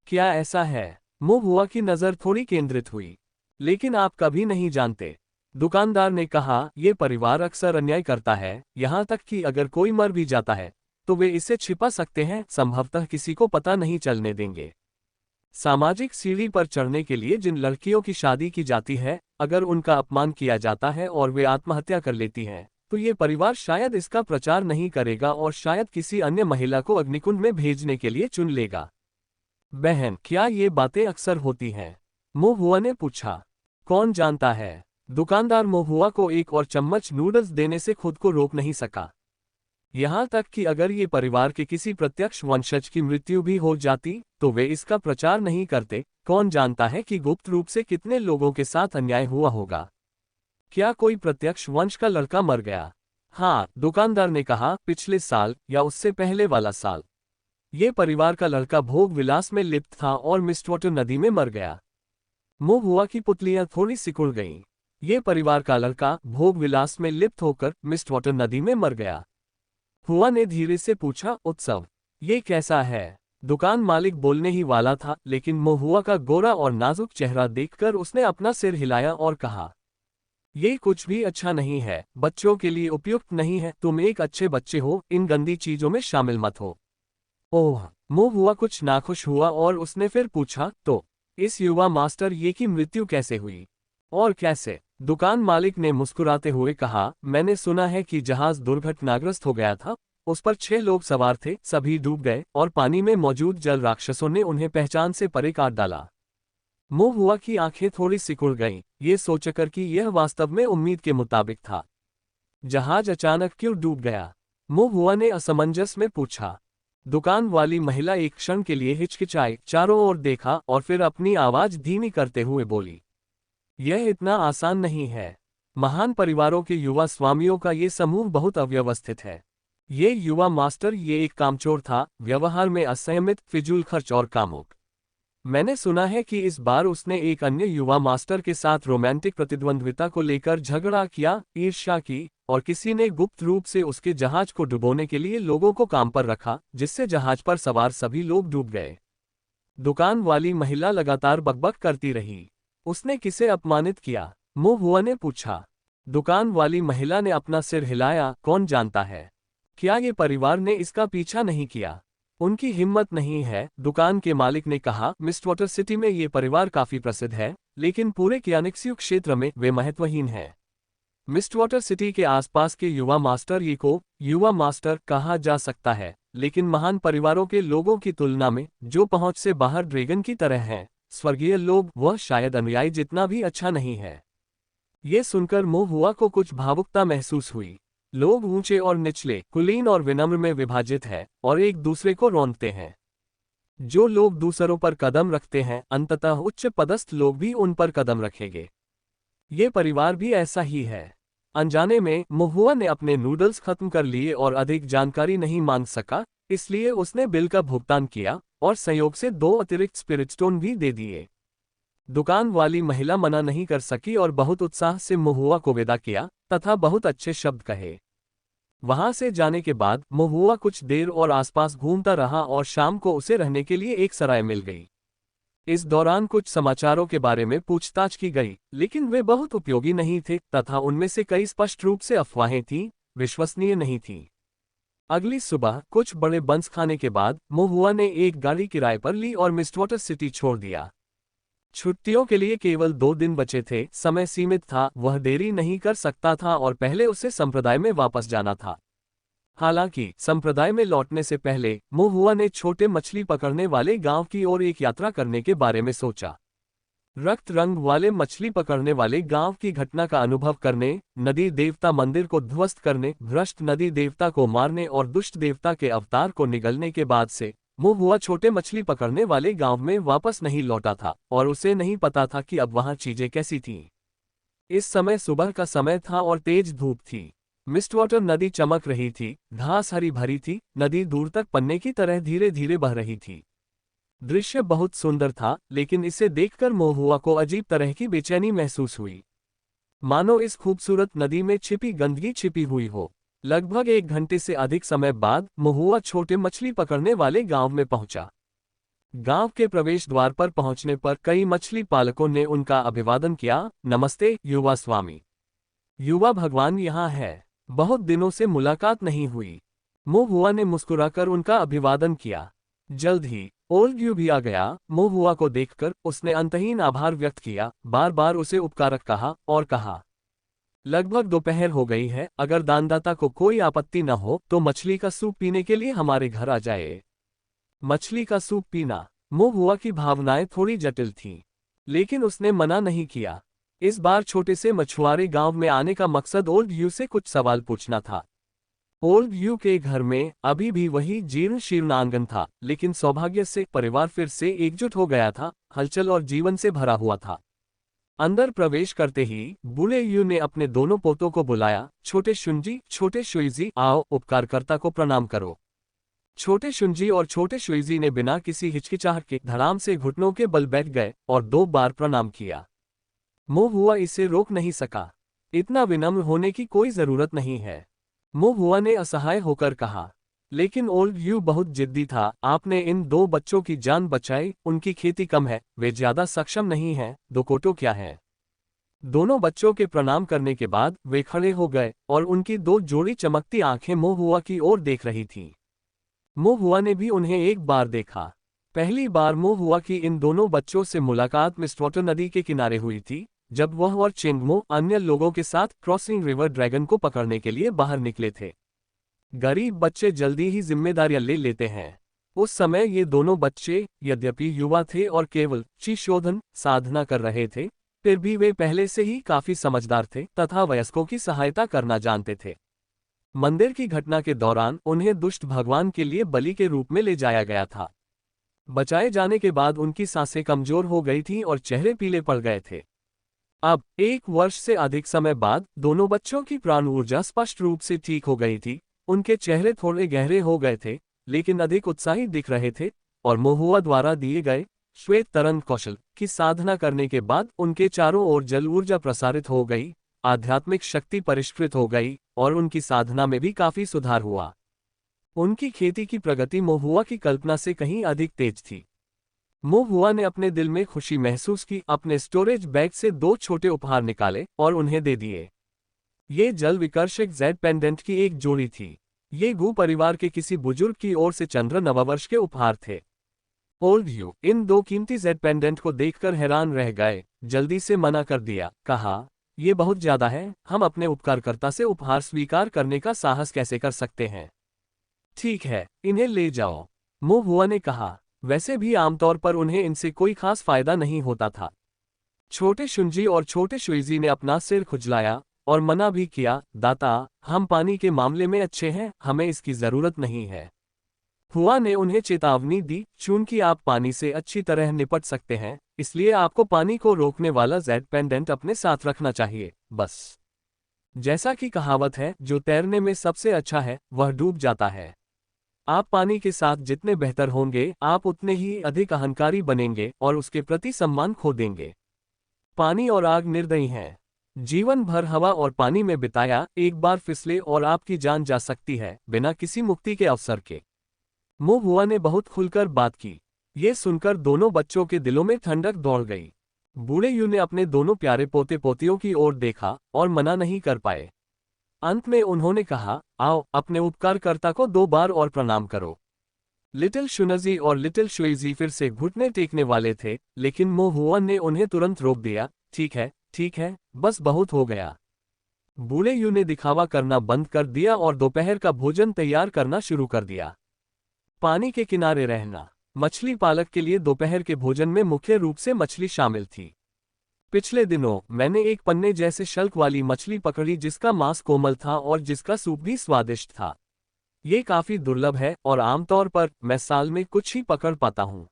क्या ऐसा है? मुंह हुआ की नजर थोड़ी केंद्रित हुई। लेकिन आप कभी नहीं जानते, दुकानदार ने कहा, ये परिवार अक्सर अन्याय करता है, यहाँ तक कि अगर कोई मर भी जाता है तो वे इसे छिपा सकते हैं, संभवतः किसी को पता नहीं चलने देंगे। सामाजिक सीढ़ी पर चढ़ने के लिए जिन लड़कियों की शादी की जाती है, अगर उनका अपमान किया जाता है और वे आत्महत्या कर लेती हैं, तो ये परिवार शायद इसका प्रचार नहीं करेगा और शायद किसी अन्य महिला को अग्निकुंड में भेजने के लिए चुन लेगा। बहन, क्या ये बातें अक्सर होती हैं? मुंह हुआ ने पूछा। कौन जानता है? दुकानदार मुंह हुआ को एक और चम्मच नूडल्स देने से खुद को रोक नहीं सका। यहाँ तक कि अगर ये परिवार के किसी प्रत्यक्ष वंशज की मृत्यु भी हो जाती तो वे इसका प्रचार नहीं करते। कौन जानता है कि गुप्त रूप से कितने लोगों के साथ अन्याय हुआ होगा? क्या कोई प्रत्यक्ष वंश का लड़का मर गया? हाँ, दुकानदार ने कहा, पिछले साल या उससे पहले वाला साल। ये परिवार का लड़का भोग विलास में लिप्त था और मिस्टवाटर नदी में मर गया। मुंह हुआ की पुतलियां थोड़ी सिकुड़ गईं। ये परिवार का लड़का भोग विलास में लिप्त होकर मिस्टवाटर नदी में मर गया। हुआ ने धीरे से पूछा, उत्सव ये कैसा है? दुकान मालिक बोलने ही वाला था, लेकिन महुआ का गोरा और नाजुक चेहरा देखकर उसने अपना सिर हिलाया और कहा, ये कुछ भी अच्छा नहीं है, बच्चों के लिए उपयुक्त नहीं है। तुम एक अच्छे बच्चे हो, इन गंदी चीजों में शामिल मत हो। ओह, महुआ कुछ नाखुश हुआ और उसने फिर पूछा, तो इस युवा मास्टर ये की मृत्यु कैसे हुई? और कैसे? दुकान मालिक ने मुस्कुराते हुए कहा, मैंने सुना है कि जहाज दुर्घटनाग्रस्त हो गया था। उस पर 6 लोग सवार थे, सभी डूब गए और पानी में मौजूद जल राक्षसों ने उन्हें पहचान से परे काट डाला। मुंह हुआ की आंखें थोड़ी सिकुड़ गईं, ये सोचकर कि यह वास्तव में उम्मीद के मुताबिक था। जहाज अचानक क्यों डूब गया? मुंह हुआ ने असमंजस में पूछा। दुकान वाली महिला एक क्षण के लिए हिचकिचाई, चारों ओर देखा और फिर अपनी आवाज धीमी करते हुए बोली, यह इतना आसान नहीं है। महान परिवारों के युवा स्वामियों का ये समूह बहुत अव्यवस्थित है। ये युवा मास्टर ये एक कामचोर था, व्यवहार में असंयमित, फिजूल खर्च और कामुक। मैंने सुना है कि इस बार उसने एक अन्य युवा मास्टर के साथ रोमांटिक प्रतिद्वंद्विता को लेकर झगड़ा किया, ईर्ष्या की, और किसी ने गुप्त रूप से उसके जहाज को डुबोने के लिए लोगों को काम पर रखा, जिससे जहाज पर सवार सभी लोग डूब गए। दुकान वाली महिला लगातार बकबक करती रही। उसने किसे अपमानित किया? मुंह हुआ ने पूछा। दुकान वाली महिला ने अपना सिर हिलाया, कौन जानता है? क्या ये परिवार ने इसका पीछा नहीं किया? उनकी हिम्मत नहीं है, दुकान के मालिक ने कहा। मिस्टवाटर सिटी में ये परिवार काफी प्रसिद्ध है, लेकिन पूरे क्यानिक्सियू क्षेत्र में वे महत्वहीन हैं। मिस्टवाटर सिटी के आसपास के युवा मास्टर ये को युवा मास्टर कहा जा सकता है, लेकिन महान परिवारों के लोगों की तुलना में जो पहुंच से बाहर ड्रैगन की तरह हैं, स्वर्गीय लोग, वह शायद अनुयायी जितना भी अच्छा नहीं है। ये सुनकर मुंह हुआ को कुछ भावुकता महसूस हुई। लोग ऊंचे और निचले, कुलीन और विनम्र में विभाजित हैं और एक दूसरे को रौंदते हैं। जो लोग दूसरों पर कदम रखते हैं, अंततः उच्च पदस्थ लोग भी उन पर कदम रखेंगे। ये परिवार भी ऐसा ही है। अनजाने में महुआ ने अपने नूडल्स खत्म कर लिए और अधिक जानकारी नहीं मांग सका, इसलिए उसने बिल का भुगतान किया और संयोग से 2 अतिरिक्त स्पिरिट स्टोन भी दे दिए। दुकान वाली महिला मना नहीं कर सकी और बहुत उत्साह से महुआ को विदा किया तथा बहुत अच्छे शब्द कहे। वहां से जाने के बाद महुआ कुछ देर और आसपास घूमता रहा और शाम को उसे रहने के लिए एक सराय मिल गई। इस दौरान कुछ समाचारों के बारे में पूछताछ की गई, लेकिन वे बहुत उपयोगी नहीं थे तथा उनमें से कई स्पष्ट रूप से अफवाहें थीं, विश्वसनीय नहीं थीं। अगली सुबह कुछ बड़े बंस खाने के बाद महुआ ने एक गाड़ी किराए पर ली और मिस्टवाटर सिटी छोड़ दिया। छुट्टियों के लिए केवल 2 दिन बचे थे, समय सीमित था, वह देरी नहीं कर सकता था और पहले उसे संप्रदाय में वापस जाना था। हालांकि संप्रदाय में लौटने से पहले महुआ ने छोटे मछली पकड़ने वाले गांव की ओर एक यात्रा करने के बारे में सोचा। रक्त रंग वाले मछली पकड़ने वाले गांव की घटना का अनुभव करने, नदी देवता मंदिर को ध्वस्त करने, भ्रष्ट नदी देवता को मारने और दुष्ट देवता के अवतार को निगलने के बाद से महुआ छोटे मछली पकड़ने वाले गांव में वापस नहीं लौटा था और उसे नहीं पता था कि अब वहां चीजें कैसी थीं। इस समय सुबह का समय था और तेज धूप थी। मिस्टवाटर नदी चमक रही थी, घास हरी भरी थी, नदी दूर तक पन्ने की तरह धीरे धीरे बह रही थी। दृश्य बहुत सुंदर था, लेकिन इसे देखकर महुआ को अजीब तरह की बेचैनी महसूस हुई, मानो इस खूबसूरत नदी में छिपी गंदगी छिपी हुई हो। लगभग 1 घंटे से अधिक समय बाद महुआ छोटे मछली पकड़ने वाले गांव में पहुंचा। गांव के प्रवेश द्वार पर पहुंचने पर कई मछली पालकों ने उनका अभिवादन किया। नमस्ते युवा स्वामी, युवा भगवान यहाँ है, बहुत दिनों से मुलाकात नहीं हुई। महुआ ने मुस्कुराकर उनका अभिवादन किया। जल्द ही ओल्ड यू भी आ गया। महुआ को देखकर उसने अंतहीन आभार व्यक्त किया, बार बार उसे उपकारक कहा और कहा, लगभग दोपहर हो गई है, अगर दानदाता को कोई आपत्ति न हो तो मछली का सूप पीने के लिए हमारे घर आ जाए। मछली का सूप पीना। महुआ की भावनाएं थोड़ी जटिल थीं, लेकिन उसने मना नहीं किया। इस बार छोटे से मछुआरे गांव में आने का मकसद ओल्ड यू से कुछ सवाल पूछना था। ओल्ड यू के घर में अभी भी वही जीर्ण शीर्ण आंगन था, लेकिन सौभाग्य से परिवार फिर से एकजुट हो गया था, हलचल और जीवन से भरा हुआ था। अंदर प्रवेश करते ही बूढ़े यू ने अपने दोनों पोतों को बुलाया। छोटे शुंजी, छोटे शुइजी, आओ उपकारकर्ता को प्रणाम करो। छोटे शुंजी और छोटे शुइजी ने बिना किसी हिचकिचाहट के धड़ाम से घुटनों के बल बैठ गए और 2 बार प्रणाम किया। महुआ इसे रोक नहीं सका। इतना विनम्र होने की कोई जरूरत नहीं है, महुआ ने असहाय होकर कहा। लेकिन ओल्ड यू बहुत जिद्दी था। आपने इन 2 बच्चों की जान बचाई, उनकी खेती कम है, वे ज्यादा सक्षम नहीं हैं, 2 कोटो क्या है। दोनों बच्चों के प्रणाम करने के बाद वे खड़े हो गए और उनकी 2 जोड़ी चमकती आंखें महुआ की ओर देख रही थीं। महुआ ने भी उन्हें एक बार देखा। पहली बार महुआ की इन दोनों बच्चों से मुलाकात मिस्टवाटर नदी के किनारे हुई थी, जब वह और चेंगमो अन्य लोगों के साथ क्रॉसिंग रिवर ड्रैगन को पकड़ने के लिए बाहर निकले थे। गरीब बच्चे जल्दी ही जिम्मेदारियां ले लेते हैं। उस समय ये दोनों बच्चे यद्यपि युवा थे और केवल शोधन साधना कर रहे थे, फिर भी वे पहले से ही काफी समझदार थे तथा वयस्कों की सहायता करना जानते थे। मंदिर की घटना के दौरान उन्हें दुष्ट भगवान के लिए बलि के रूप में ले जाया गया था। बचाए जाने के बाद उनकी सांसें कमजोर हो गई थीं और चेहरे पीले पड़ गए थे। अब 1 वर्ष से अधिक समय बाद दोनों बच्चों की प्राण ऊर्जा स्पष्ट रूप से ठीक हो गई थी। उनके चेहरे थोड़े गहरे हो गए थे, लेकिन अधिक उत्साही दिख रहे थे और महुआ द्वारा दिए गए श्वेत तरंग कौशल की साधना करने के बाद उनके चारों ओर जल ऊर्जा प्रसारित हो गई, आध्यात्मिक शक्ति परिष्कृत हो गई और उनकी साधना में भी काफी सुधार हुआ। उनकी खेती की प्रगति महुआ की कल्पना से कहीं अधिक तेज थी। महुआ ने अपने दिल में खुशी महसूस की, अपने स्टोरेज बैग से 2 छोटे उपहार निकाले और उन्हें दे दिए। ये जल विकर्षक जेड पेंडेंट की एक जोड़ी थी। ये गू परिवार के किसी बुजुर्ग की ओर से चंद्र नववर्ष के उपहार थे। ओल्ड यू इन 2 कीमती जेड पेंडेंट को देखकर हैरान रह गए, जल्दी से मना कर दिया, कहा, ये बहुत ज्यादा है, हम अपने उपकारकर्ता से उपहार स्वीकार करने का साहस कैसे कर सकते हैं। ठीक है, इन्हें ले जाओ, महुआ ने कहा। वैसे भी आमतौर पर उन्हें इनसे कोई खास फायदा नहीं होता था। छोटे शुंजी और छोटे शुइजी ने अपना सिर खुजलाया और मना भी किया, दाता, हम पानी के मामले में अच्छे हैं, हमें इसकी जरूरत नहीं है। हुआ ने उन्हें चेतावनी दी, चूंकि आप पानी से अच्छी तरह निपट सकते हैं, इसलिए आपको पानी को रोकने वाला जेड पेंडेंट अपने साथ रखना चाहिए, बस। जैसा कि कहावत है, जो तैरने में सबसे अच्छा है वह डूब जाता है। आप पानी के साथ जितने बेहतर होंगे, आप उतने ही अधिक अहंकारी बनेंगे और उसके प्रति सम्मान खो देंगे। पानी और आग निर्दयी हैं। जीवन भर हवा और पानी में बिताया, एक बार फिसले और आपकी जान जा सकती है, बिना किसी मुक्ति के अवसर के। मोहुआ ने बहुत खुलकर बात की। ये सुनकर दोनों बच्चों के दिलों में ठंडक दौड़ गई। बूढ़े यू ने अपने दोनों प्यारे पोते पोतियों की ओर देखा और मना नहीं कर पाए। अंत में उन्होंने कहा, आओ अपने उपकारकर्ता को 2 बार और प्रणाम करो। लिटिल शुनजी और लिटिल शुइजी फिर से घुटने टेकने वाले थे, लेकिन मोहुआ ने उन्हें तुरंत रोक दिया। ठीक है, बस बहुत हो गया। बूढ़े यू ने दिखावा करना बंद कर दिया और दोपहर का भोजन तैयार करना शुरू कर दिया। पानी के किनारे रहना। मछली पालक के लिए दोपहर के भोजन में मुख्य रूप से मछली शामिल थी। पिछले दिनों मैंने एक पन्ने जैसे शल्क वाली मछली पकड़ी जिसका मांस कोमल था और जिसका सूप भी स्वादिष्ट था। ये काफी दुर्लभ है और आमतौर पर मैं साल में कुछ ही पकड़ पाता हूँ।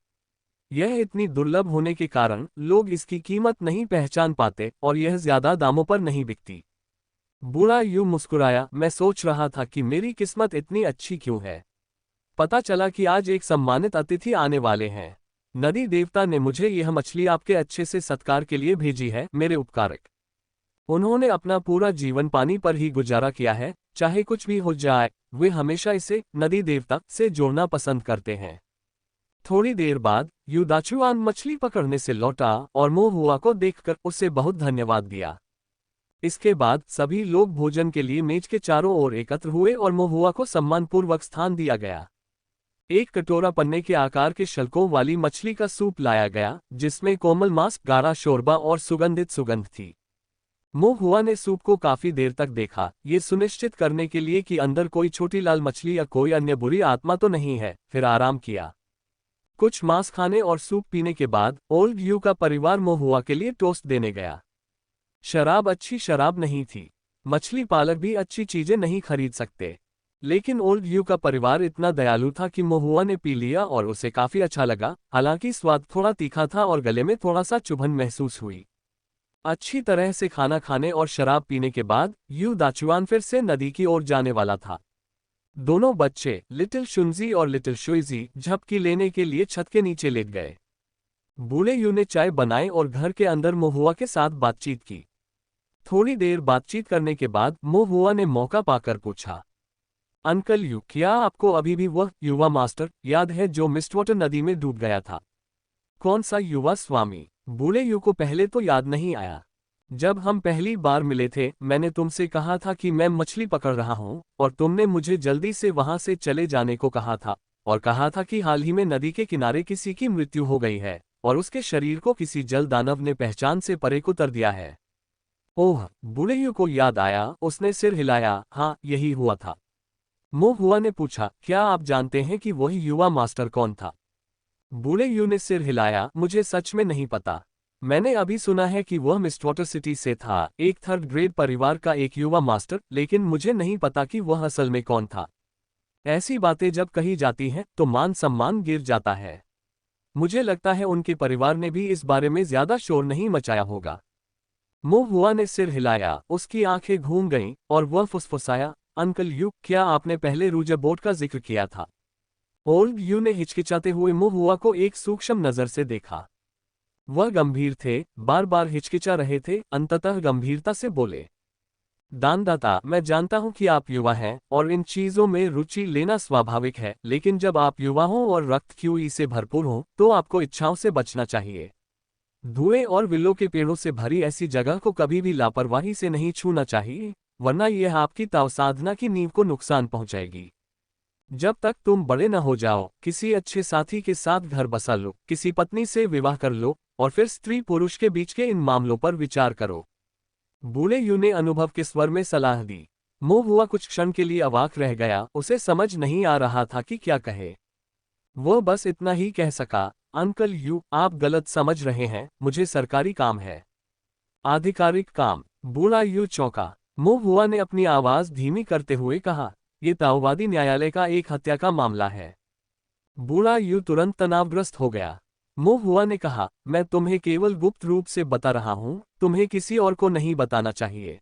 यह इतनी दुर्लभ होने के कारण लोग इसकी कीमत नहीं पहचान पाते और यह ज्यादा दामों पर नहीं बिकती। बूढ़ा यूं मुस्कुराया, मैं सोच रहा था कि मेरी किस्मत इतनी अच्छी क्यों है। पता चला कि आज एक सम्मानित अतिथि आने वाले हैं। नदी देवता ने मुझे यह मछली आपके अच्छे से सत्कार के लिए भेजी है, मेरे उपकारक। उन्होंने अपना पूरा जीवन पानी पर ही गुजारा किया है, चाहे कुछ भी हो जाए, वे हमेशा इसे नदी देवता से जोड़ना पसंद करते हैं। थोड़ी देर बाद युदाचुआन मछली पकड़ने से लौटा और मोहुआ को देखकर उससे बहुत धन्यवाद दिया। इसके बाद सभी लोग भोजन के लिए मेज के चारों ओर एकत्र हुए और मोहुआ को सम्मानपूर्वक स्थान दिया गया। एक कटोरा पन्ने के आकार के शल्कों वाली मछली का सूप लाया गया, जिसमें कोमल मांस, गाढ़ा शोरबा और सुगंधित सुगंध थी। मोहुआ ने सूप को काफी देर तक देखा, ये सुनिश्चित करने के लिए कि अंदर कोई छोटी लाल मछली या कोई अन्य बुरी आत्मा तो नहीं है, फिर आराम किया। कुछ मांस खाने और सूप पीने के बाद ओल्ड यू का परिवार मोहुआ के लिए टोस्ट देने गया। शराब अच्छी शराब नहीं थी। मछली पालक भी अच्छी चीजें नहीं खरीद सकते, लेकिन ओल्ड यू का परिवार इतना दयालु था कि मोहुआ ने पी लिया और उसे काफी अच्छा लगा। हालांकि स्वाद थोड़ा तीखा था और गले में थोड़ा सा चुभन महसूस हुई। अच्छी तरह से खाना खाने और शराब पीने के बाद यू दाचुआन फिर से नदी की ओर जाने वाला था। दोनों बच्चे लिटिल शुनजी और लिटिल शुइजी झपकी लेने के लिए छत के नीचे लेट गए। बूढ़े यू ने चाय बनाई और घर के अंदर मोहुआ के साथ बातचीत की। थोड़ी देर बातचीत करने के बाद मोहुआ ने मौका पाकर पूछा, अंकल यू, क्या आपको अभी भी वह युवा मास्टर याद है जो मिस्टवाटर नदी में डूब गया था? कौन सा युवा स्वामी? बूढ़े यू को पहले तो याद नहीं आया। जब हम पहली बार मिले थे, मैंने तुमसे कहा था कि मैं मछली पकड़ रहा हूं और तुमने मुझे जल्दी से वहां से चले जाने को कहा था और कहा था कि हाल ही में नदी के किनारे किसी की मृत्यु हो गई है और उसके शरीर को किसी जल दानव ने पहचान से परे उतार दिया है। ओह, बूढ़े यू को याद आया। उसने सिर हिलाया। हाँ, यही हुआ था। मोहुआ ने पूछा, क्या आप जानते हैं कि वही युवा मास्टर कौन था? बूढ़े यू ने सिर हिलाया, मुझे सच में नहीं पता। मैंने अभी सुना है कि वह मिस्टवाटर सिटी से था, एक 3rd ग्रेड परिवार का एक युवा मास्टर, लेकिन मुझे नहीं पता कि वह असल में कौन था। ऐसी बातें जब कही जाती हैं तो मान सम्मान गिर जाता है। मुझे लगता है उनके परिवार ने भी इस बारे में ज्यादा शोर नहीं मचाया होगा। मोहुआ ने सिर हिलाया, उसकी आंखें घूम गईं और वह फुसफुसाया, अंकल यू, क्या आपने पहले रूजर बोर्ड का जिक्र किया था? ओल्ड यू ने हिचकिचाते हुए मोहुआ को एक सूक्ष्म नजर से देखा। वह गंभीर थे, बार बार हिचकिचा रहे थे, अंततः गंभीरता से बोले, दानदाता, मैं जानता हूं कि आप युवा हैं और इन चीजों में रुचि लेना स्वाभाविक है, लेकिन जब आप युवा हों और रक्त क्यूई से भरपूर हो तो आपको इच्छाओं से बचना चाहिए। धुएं और विल्लों के पेड़ों से भरी ऐसी जगह को कभी भी लापरवाही से नहीं छूना चाहिए, वरना यह आपकी तावसाधना की नींव को नुकसान पहुंचाएगी। जब तक तुम बड़े न हो जाओ, किसी अच्छे साथी के साथ घर बसा लो, किसी पत्नी से विवाह कर लो और फिर स्त्री पुरुष के बीच के इन मामलों पर विचार करो। बूढ़े यू ने अनुभव के स्वर में सलाह दी। मोहुआ कुछ क्षण के लिए अवाक रह गया, उसे समझ नहीं आ रहा था कि क्या कहे। वह बस इतना ही कह सका, अंकल यू, आप गलत समझ रहे हैं, मुझे सरकारी काम है। आधिकारिक काम? बूढ़ा यू चौंका। मोहुआ ने अपनी आवाज धीमी करते हुए कहा, ये ताओवादी न्यायालय का एक हत्या का मामला है। बूढ़ा यू तुरंत तनावग्रस्त हो गया। मोहुआ ने कहा, मैं तुम्हें केवल गुप्त रूप से बता रहा हूं, तुम्हें किसी और को नहीं बताना चाहिए।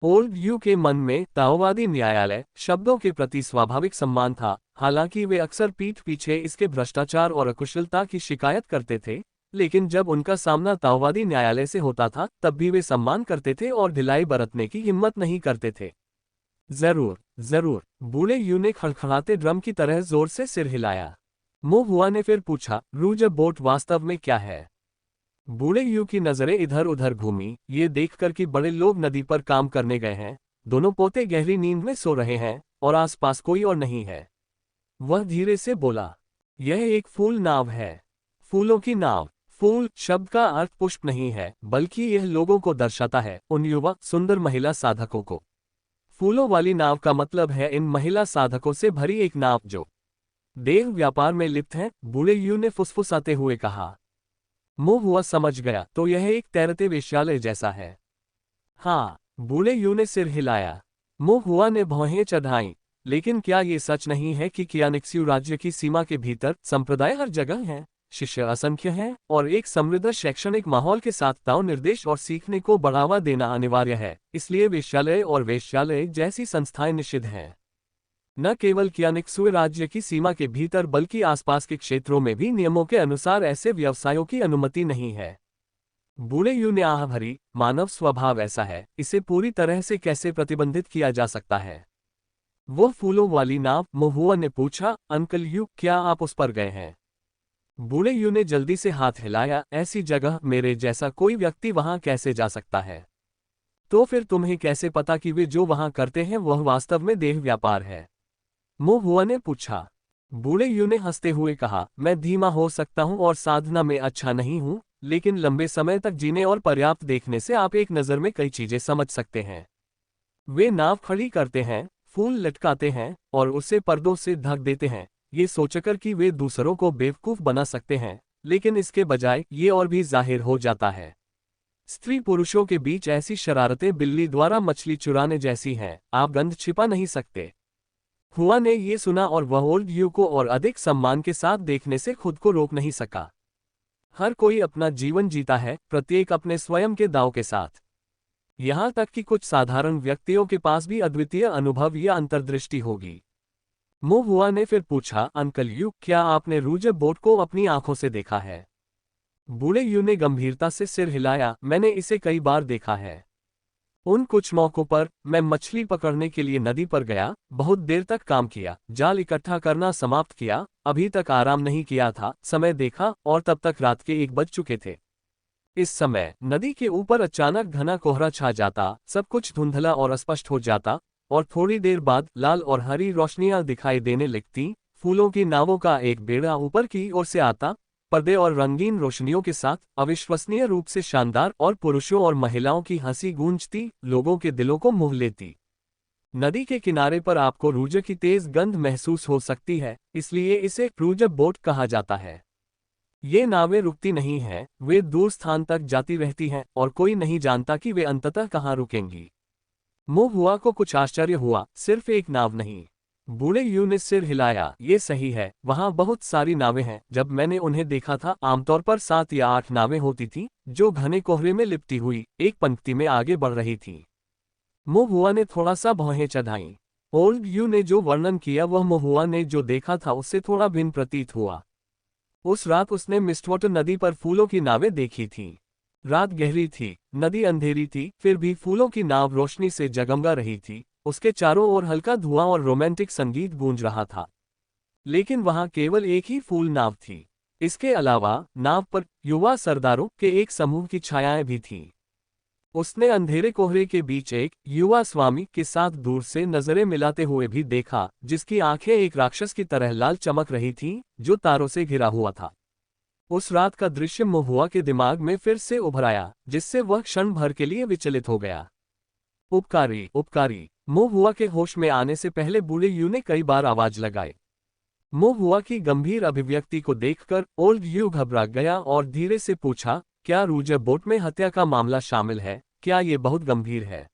ओल्ड यू के मन में ताओवादी न्यायालय शब्दों के प्रति स्वाभाविक सम्मान था, हालांकि वे अक्सर पीठ पीछे इसके भ्रष्टाचार और अकुशलता की शिकायत करते थे, लेकिन जब उनका सामना ताओवादी न्यायालय से होता था तब भी वे सम्मान करते थे और ढिलाई बरतने की हिम्मत नहीं करते थे। जरूर, जरूर, बूढ़े यू ने खड़खड़ाते ड्रम की तरह जोर से सिर हिलाया। मो हुआ ने फिर पूछा, रूज बोट वास्तव में क्या है? बूढ़े यू की नजरें इधर उधर घूमी, ये देखकर कि बड़े लोग नदी पर काम करने गए हैं, दोनों पोते गहरी नींद में सो रहे हैं और आसपास कोई और नहीं है। वह धीरे से बोला, यह एक फूल नाव है। फूलों की नाव। फूल शब्द का अर्थ पुष्प नहीं है, बल्कि यह लोगों को दर्शाता है, उन युवा सुंदर महिला साधकों को। फूलों वाली नाव का मतलब है इन महिला साधकों से भरी एक नाव जो देह व्यापार में लिप्त है, बूढ़े यू ने फुसफुसाते हुए कहा। मो हुआ समझ गया, तो यह एक तैरते वेश्यालय जैसा है। हाँ, बूढ़े यू ने सिर हिलाया। मो हुआ ने भौहें चढ़ाईं, लेकिन क्या ये सच नहीं है कि कियानिक्स्यू राज्य की सीमा के भीतर संप्रदाय हर जगह है, शिष्य असंख्य हैं और एक समृद्ध शैक्षणिक माहौल के साथ ताओ निर्देश और सीखने को बढ़ावा देना अनिवार्य है, इसलिए वेश्यालय और वेश्यालय जैसी संस्थाएं निषिद्ध हैं। न केवल कियानिक्स्यू राज्य की सीमा के भीतर बल्कि आसपास के क्षेत्रों में भी नियमों के अनुसार ऐसे व्यवसायों की अनुमति नहीं है। बूढ़े यू ने आह भरी, मानव स्वभाव ऐसा है, इसे पूरी तरह से कैसे प्रतिबंधित किया जा सकता है? वो फूलों वाली नाव, मोहुआ ने पूछा, अंकल यू क्या आप उस पर गए हैं? बूढ़े यू ने जल्दी से हाथ हिलाया, ऐसी जगह मेरे जैसा कोई व्यक्ति वहां कैसे जा सकता है? तो फिर तुम्हें कैसे पता कि वे जो वहां करते हैं वह वास्तव में देह व्यापार है? मो हुआ ने पूछा। बूढ़े यू ने हंसते हुए कहा, मैं धीमा हो सकता हूं और साधना में अच्छा नहीं हूं, लेकिन लंबे समय तक जीने और पर्याप्त देखने से आप एक नज़र में कई चीजें समझ सकते हैं। वे नाव खड़ी करते हैं, फूल लटकाते हैं और उसे पर्दों से ढक देते हैं, ये सोचकर कि वे दूसरों को बेवकूफ बना सकते हैं, लेकिन इसके बजाय ये और भी जाहिर हो जाता है। स्त्री पुरुषों के बीच ऐसी शरारतें बिल्ली द्वारा मछली चुराने जैसी हैं, आप गंध छिपा नहीं सकते। हुआ ने ये सुना और वह ओल्ड यू को और अधिक सम्मान के साथ देखने से खुद को रोक नहीं सका। हर कोई अपना जीवन जीता है, प्रत्येक अपने स्वयं के दांव के साथ। यहां तक कि कुछ साधारण व्यक्तियों के पास भी अद्वितीय अनुभव या अंतर्दृष्टि होगी। मो हुआ ने फिर पूछा, अंकल यू क्या आपने रूज बोट को अपनी आंखों से देखा है? बूढ़े यू ने गंभीरता से सिर हिलाया, मैंने इसे कई बार देखा है। उन कुछ मौकों पर मैं मछली पकड़ने के लिए नदी पर गया, बहुत देर तक काम किया, जाल इकट्ठा करना समाप्त किया, अभी तक आराम नहीं किया था, समय देखा और तब तक रात के 1 बज चुके थे। इस समय नदी के ऊपर अचानक घना कोहरा छा जाता, सब कुछ धुंधला और अस्पष्ट हो जाता और थोड़ी देर बाद लाल और हरी रोशनियां दिखाई देने लगती। फूलों की नावों का एक बेड़ा ऊपर की ओर से आता, पर्दे और रंगीन रोशनियों के साथ, अविश्वसनीय रूप से शानदार, और पुरुषों और महिलाओं की हंसी गूंजती, लोगों के दिलों को मोह लेती। नदी के किनारे पर आपको रूज की तेज गंध महसूस हो सकती है, इसलिए इसे रूज बोट कहा जाता है। ये नावें रुकती नहीं हैं, वे दूर स्थान तक जाती रहती हैं और कोई नहीं जानता कि वे अंततः कहाँ रुकेंगी। मो हुआ को कुछ आश्चर्य हुआ, सिर्फ एक नाव नहीं। बूढ़े यू ने सिर हिलाया, ये सही है, वहां बहुत सारी नावें हैं। जब मैंने उन्हें देखा था आमतौर पर 7 या 8 नावें होती थीं, जो घने कोहरे में लिपटी हुई एक पंक्ति में आगे बढ़ रही थीं। मो हुआ ने थोड़ा सा भौहें चढ़ाईं। ओल्ड यू ने जो वर्णन किया वह मो हुआ ने जो देखा था उससे थोड़ा भिन्न प्रतीत हुआ। उस रात उसने मिस्टवाटर नदी पर फूलों की नावें देखी थीं। रात गहरी थी, नदी अंधेरी थी, फिर भी फूलों की नाव रोशनी से जगमगा रही थी। उसके चारों ओर हल्का धुआं और रोमांटिक संगीत गूंज रहा था। लेकिन वहां केवल एक ही फूल नाव थी। इसके अलावा नाव पर युवा सरदारों के एक समूह की छायाएं भी थीं। उसने अंधेरे कोहरे के बीच एक युवा स्वामी के साथ दूर से नजरें मिलाते हुए भी देखा, जिसकी आंखें एक राक्षस की तरह लाल चमक रही थीं, जो तारों से घिरा हुआ था। उस रात का दृश्य महुआ के दिमाग में फिर से उभर आया, जिससे वह क्षण भर के लिए विचलित हो गया। उपकारी, उपकारी। महुआ के होश में आने से पहले बूढ़े यू ने कई बार आवाज लगाई। महुआ की गंभीर अभिव्यक्ति को देखकर ओल्ड यू घबरा गया और धीरे से पूछा, क्या रूज बोट में हत्या का मामला शामिल है? क्या ये बहुत गंभीर है?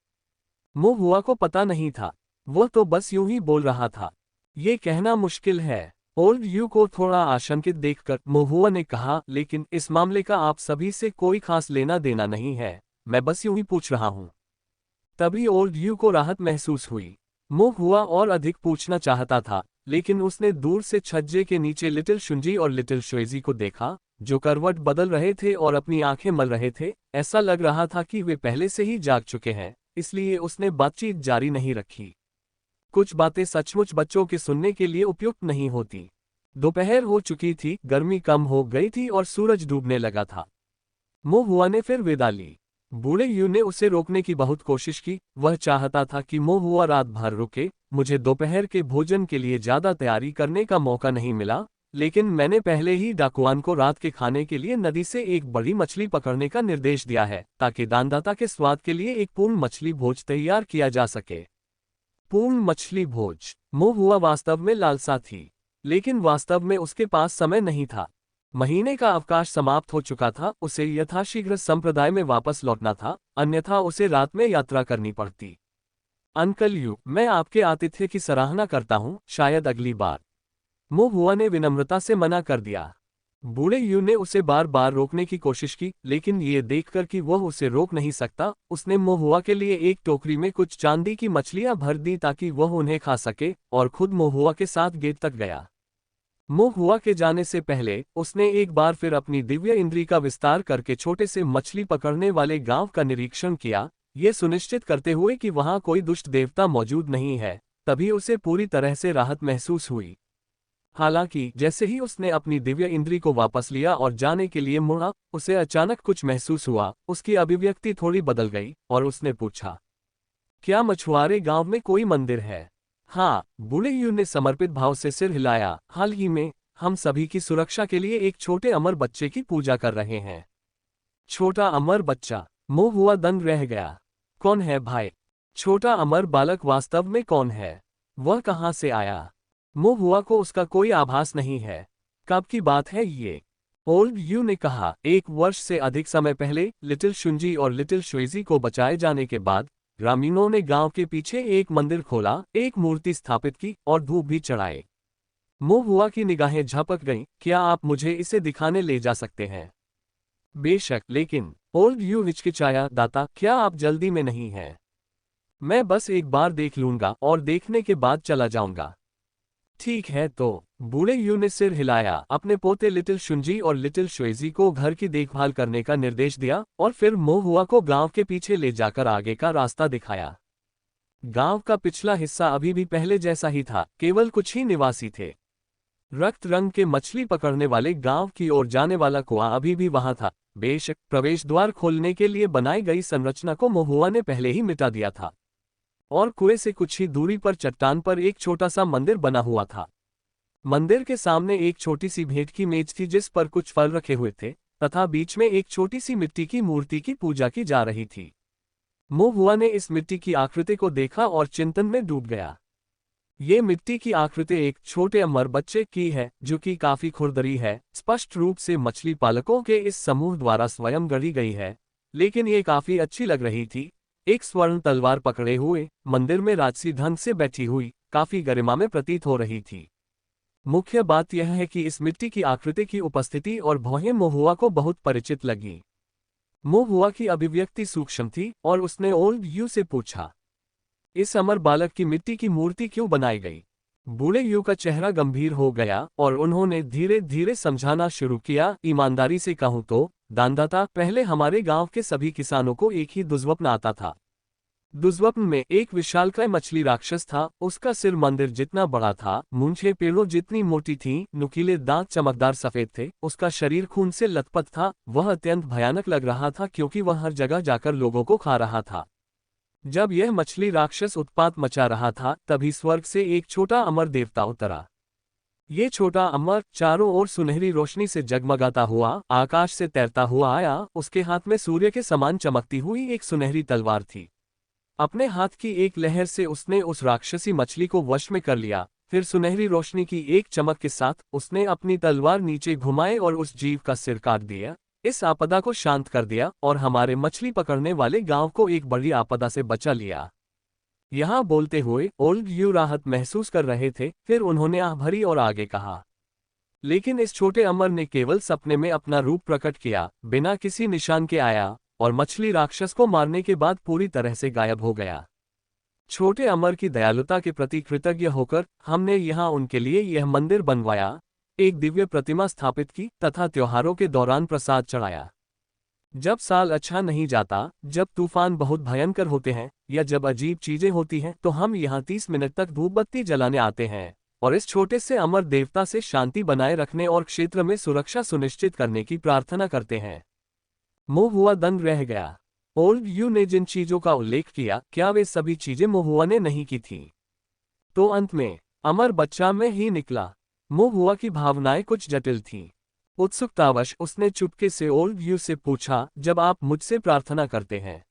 महुआ को पता नहीं था, वह तो बस यूं ही बोल रहा था। ये कहना मुश्किल है। ओल्ड यू को थोड़ा आशंकित देखकर महुआ ने कहा, लेकिन इस मामले का आप सभी से कोई खास लेना देना नहीं है, मैं बस यूं ही पूछ रहा हूं। तभी ओल्ड यू को राहत महसूस हुई। मोह हुआ और अधिक पूछना चाहता था, लेकिन उसने दूर से छज्जे के नीचे लिटिल शुंजी और लिटिल श्वेजी को देखा, जो करवट बदल रहे थे और अपनी आंखें मल रहे थे। ऐसा लग रहा था कि वे पहले से ही जाग चुके हैं, इसलिए उसने बातचीत जारी नहीं रखी। कुछ बातें सचमुच बच्चों के सुनने के लिए उपयुक्त नहीं होती। दोपहर हो चुकी थी, गर्मी कम हो गई थी और सूरज डूबने लगा था। मोह हुआ ने फिर विदा ली। बूढ़े यू ने उसे रोकने की बहुत कोशिश की। वह चाहता था कि मोह हुआ रात भर रुके। मुझे दोपहर के भोजन के लिए ज्यादा तैयारी करने का मौका नहीं मिला, लेकिन मैंने पहले ही डाकुआन को रात के खाने के लिए नदी से एक बड़ी मछली पकड़ने का निर्देश दिया है, ताकि दानदाता के स्वाद के लिए एक पूर्ण मछली भोज तैयार किया जा सके। पूर्ण मछली भोज। मोह हुआ वास्तव में लालसा थी, लेकिन वास्तव में उसके पास समय नहीं था। महीने का अवकाश समाप्त हो चुका था। उसे यथाशीघ्र संप्रदाय में वापस लौटना था, अन्यथा उसे रात में यात्रा करनी पड़ती। अंकल यू, मैं आपके आतिथ्य की सराहना करता हूँ, शायद अगली बार। मोह हुआ ने विनम्रता से मना कर दिया। बूढ़े यू ने उसे बार बार रोकने की कोशिश की, लेकिन ये देखकर कि वह उसे रोक नहीं सकता, उसने मोह हुआ के लिए एक टोकरी में कुछ चांदी की मछलियां भर दी ताकि वह उन्हें खा सके, और खुद मोह हुआ के साथ गेट तक गया। मोह हुआ के जाने से पहले उसने एक बार फिर अपनी दिव्य इंद्री का विस्तार करके छोटे से मछली पकड़ने वाले गांव का निरीक्षण किया, ये सुनिश्चित करते हुए कि वहां कोई दुष्ट देवता मौजूद नहीं है। तभी उसे पूरी तरह से राहत महसूस हुई। हालांकि जैसे ही उसने अपनी दिव्य इंद्री को वापस लिया और जाने के लिए मुड़ा, उसे अचानक कुछ महसूस हुआ। उसकी अभिव्यक्ति थोड़ी बदल गई और उसने पूछा, क्या मछुआरे गांव में कोई मंदिर है? हाँ, बूढ़े यू ने समर्पित भाव से सिर हिलाया। हाल ही में हम सभी की सुरक्षा के लिए एक छोटे अमर बच्चे की पूजा कर रहे हैं। छोटा अमर बच्चा? मोह हुआ दंग रह गया। कौन है भाई? छोटा अमर बालक वास्तव में कौन है? वह कहाँ से आया? मोह हुआ को उसका कोई आभास नहीं है। कब की बात है ये? ओल्ड यू ने कहा, 1 वर्ष से अधिक समय पहले लिटिल शुंजी और लिटिल श्वेजी को बचाए जाने के बाद ग्रामीणों ने गांव के पीछे एक मंदिर खोला, एक मूर्ति स्थापित की और धूप भी चढ़ाए। मोह हुआ की निगाहें झपक गईं। क्या आप मुझे इसे दिखाने ले जा सकते हैं? बेशक, लेकिन ओल्ड यू हिचकिचाया। दाता, क्या आप जल्दी में नहीं हैं? मैं बस एक बार देख लूंगा और देखने के बाद चला जाऊंगा। ठीक है तो। बूढ़े यू ने सिर हिलाया, अपने पोते लिटिल शुंजी और लिटिल श्वेजी को घर की देखभाल करने का निर्देश दिया और फिर मोह हुआ को गांव के पीछे ले जाकर आगे का रास्ता दिखाया। गांव का पिछला हिस्सा अभी भी पहले जैसा ही था, केवल कुछ ही निवासी थे। रक्त रंग के मछली पकड़ने वाले गांव की ओर जाने वाला कुआं अभी भी वहां था। बेशक, प्रवेश द्वार खोलने के लिए बनाई गई संरचना को मोह हुआ ने पहले ही मिटा दिया था, और कुएं से कुछ ही दूरी पर चट्टान पर एक छोटा सा मंदिर बना हुआ था। मंदिर के सामने एक छोटी सी भेंट की मेज थी जिस पर कुछ फल रखे हुए थे, तथा बीच में एक छोटी सी मिट्टी की मूर्ति की पूजा की जा रही थी। मोह हुआ ने इस मिट्टी की आकृति को देखा और चिंतन में डूब गया। ये मिट्टी की आकृति एक छोटे अमर बच्चे की है, जो कि काफी खुरदरी है। स्पष्ट रूप से मछली पालकों के इस समूह द्वारा स्वयं गढ़ी गई है, लेकिन ये काफी अच्छी लग रही थी। एक स्वर्ण तलवार पकड़े हुए, मंदिर में राजसी ढंग से बैठी हुई, काफी गरिमा में प्रतीत हो रही थी। मुख्य बात यह है कि इस मिट्टी की आकृति की उपस्थिति और भौहें मोह हुआ को बहुत परिचित लगी। मोह हुआ की अभिव्यक्ति सूक्ष्म थी और उसने ओल्ड यू से पूछा, इस अमर बालक की मिट्टी की मूर्ति क्यों बनाई गई? बूढ़े यू का चेहरा गंभीर हो गया और उन्होंने धीरे धीरे समझाना शुरू किया। ईमानदारी से कहूं तो दानदाता, पहले हमारे गांव के सभी किसानों को एक ही दुर्स्वप्न आता था। दुर्स्वप्न में एक विशालकाय मछली राक्षस था। उसका सिर मंदिर जितना बड़ा था, मूंछें पेड़ों जितनी मोटी थीं, नुकीले दांत चमकदार सफेद थे, उसका शरीर खून से लथपथ था। वह अत्यंत भयानक लग रहा था क्योंकि वह हर जगह जाकर लोगों को खा रहा था। जब यह मछली राक्षस उत्पात मचा रहा था, तभी स्वर्ग से एक छोटा अमर देवता उतरा। ये छोटा अमर चारों ओर सुनहरी रोशनी से जगमगाता हुआ आकाश से तैरता हुआ आया। उसके हाथ में सूर्य के समान चमकती हुई एक सुनहरी तलवार थी। अपने हाथ की एक लहर से उसने उस राक्षसी मछली को वश में कर लिया। फिर सुनहरी रोशनी की एक चमक के साथ उसने अपनी तलवार नीचे घुमाए और उस जीव का सिर काट दिया। इस आपदा को शांत कर दिया और हमारे मछली पकड़ने वाले गांव को एक बड़ी आपदा से बचा लिया। यहाँ बोलते हुए ओल्ड यू राहत महसूस कर रहे थे। फिर उन्होंने आह भरी और आगे कहा, लेकिन इस छोटे अमर ने केवल सपने में अपना रूप प्रकट किया, बिना किसी निशान के आया। और मछली राक्षस को मारने के बाद पूरी तरह से गायब हो गया। छोटे अमर की दयालुता के प्रति कृतज्ञ होकर हमने यहाँ उनके लिए यह मंदिर बनवाया, एक दिव्य प्रतिमा स्थापित की तथा त्योहारों के दौरान प्रसाद चढ़ाया। जब साल अच्छा नहीं जाता, जब तूफान बहुत भयंकर होते हैं या जब अजीब चीजें होती हैं तो हम यहाँ 30 मिनट तक धूपबत्ती जलाने आते हैं और इस छोटे से अमर देवता से शांति बनाए रखने और क्षेत्र में सुरक्षा सुनिश्चित करने की प्रार्थना करते हैं। मोहुआ दंग रह गया। ओल्ड यू ने जिन चीजों का उल्लेख किया, क्या वे सभी चीजें मोहुआ ने नहीं की थीं? तो अंत में अमर बच्चा में ही निकला। मोहुआ की भावनाएं कुछ जटिल थीं। उत्सुकतावश उसने चुपके से ओल्ड यू से पूछा, जब आप मुझसे प्रार्थना करते हैं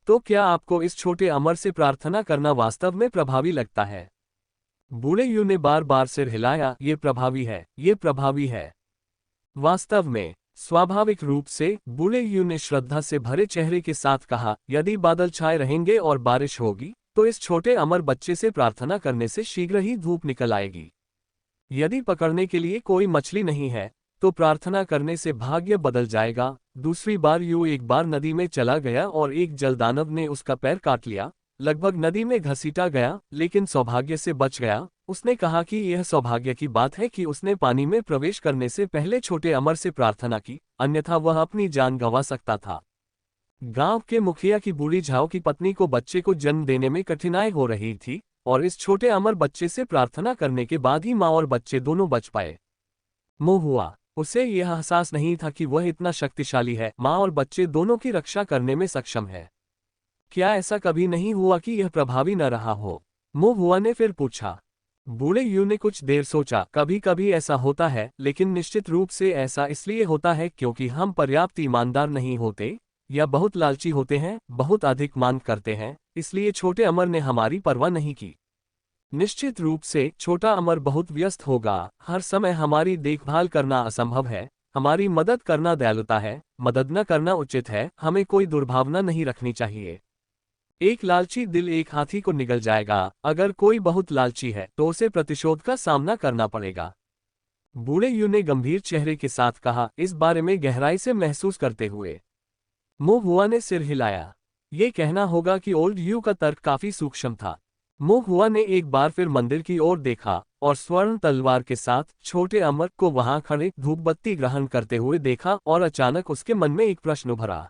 तो क्या आपको इस छोटे अमर से प्रार्थना करना वास्तव में प्रभावी लगता है? बूढ़े यू ने बार बार सिर हिलाया, ये प्रभावी है, ये प्रभावी है। वास्तव में स्वाभाविक रूप से बूढ़े यू ने श्रद्धा से भरे चेहरे के साथ कहा, यदि बादल छाए रहेंगे और बारिश होगी तो इस छोटे अमर बच्चे से प्रार्थना करने से शीघ्र ही धूप निकल आएगी। यदि पकड़ने के लिए कोई मछली नहीं है तो प्रार्थना करने से भाग्य बदल जाएगा। दूसरी बार यू एक बार नदी में चला गया और एक जलदानव ने उसका पैर काट लिया, लगभग नदी में घसीटा गया लेकिन सौभाग्य से बच गया। उसने कहा कि यह सौभाग्य की बात है कि उसने पानी में प्रवेश करने से पहले छोटे अमर से प्रार्थना की, अन्यथा वह अपनी जान गंवा सकता था। गांव के मुखिया की बूढ़ी झाओ की पत्नी को बच्चे को जन्म देने में कठिनाई हो रही थी और इस छोटे अमर बच्चे से प्रार्थना करने के बाद ही माँ और बच्चे दोनों बच पाए। मोहुआ, उसे यह एहसास नहीं था कि वह इतना शक्तिशाली है, माँ और बच्चे दोनों की रक्षा करने में सक्षम है। क्या ऐसा कभी नहीं हुआ कि यह प्रभावी न रहा हो? मोहुआ ने फिर पूछा। बूढ़े यू ने कुछ देर सोचा, कभी कभी ऐसा होता है, लेकिन निश्चित रूप से ऐसा इसलिए होता है क्योंकि हम पर्याप्त ईमानदार नहीं होते या बहुत लालची होते हैं, बहुत अधिक मांग करते हैं, इसलिए छोटे अमर ने हमारी परवाह नहीं की। निश्चित रूप से छोटा अमर बहुत व्यस्त होगा, हर समय हमारी देखभाल करना असंभव है, हमारी मदद करना दयालुता है, मदद न करना उचित है, हमें कोई दुर्भावना नहीं रखनी चाहिए। एक लालची दिल एक हाथी को निगल जाएगा, अगर कोई बहुत लालची है तो उसे प्रतिशोध का सामना करना पड़ेगा। बूढ़े यू ने गंभीर चेहरे के साथ कहा, इस बारे में गहराई से महसूस करते हुए। मोहुआ ने सिर हिलाया। ये कहना होगा कि ओल्ड यू का तर्क काफी सूक्ष्म था। मोहुआ ने एक बार फिर मंदिर की ओर देखा और स्वर्ण तलवार के साथ छोटे अमर को वहां खड़े धूपबत्ती ग्रहण करते हुए देखा और अचानक उसके मन में एक प्रश्न उभरा,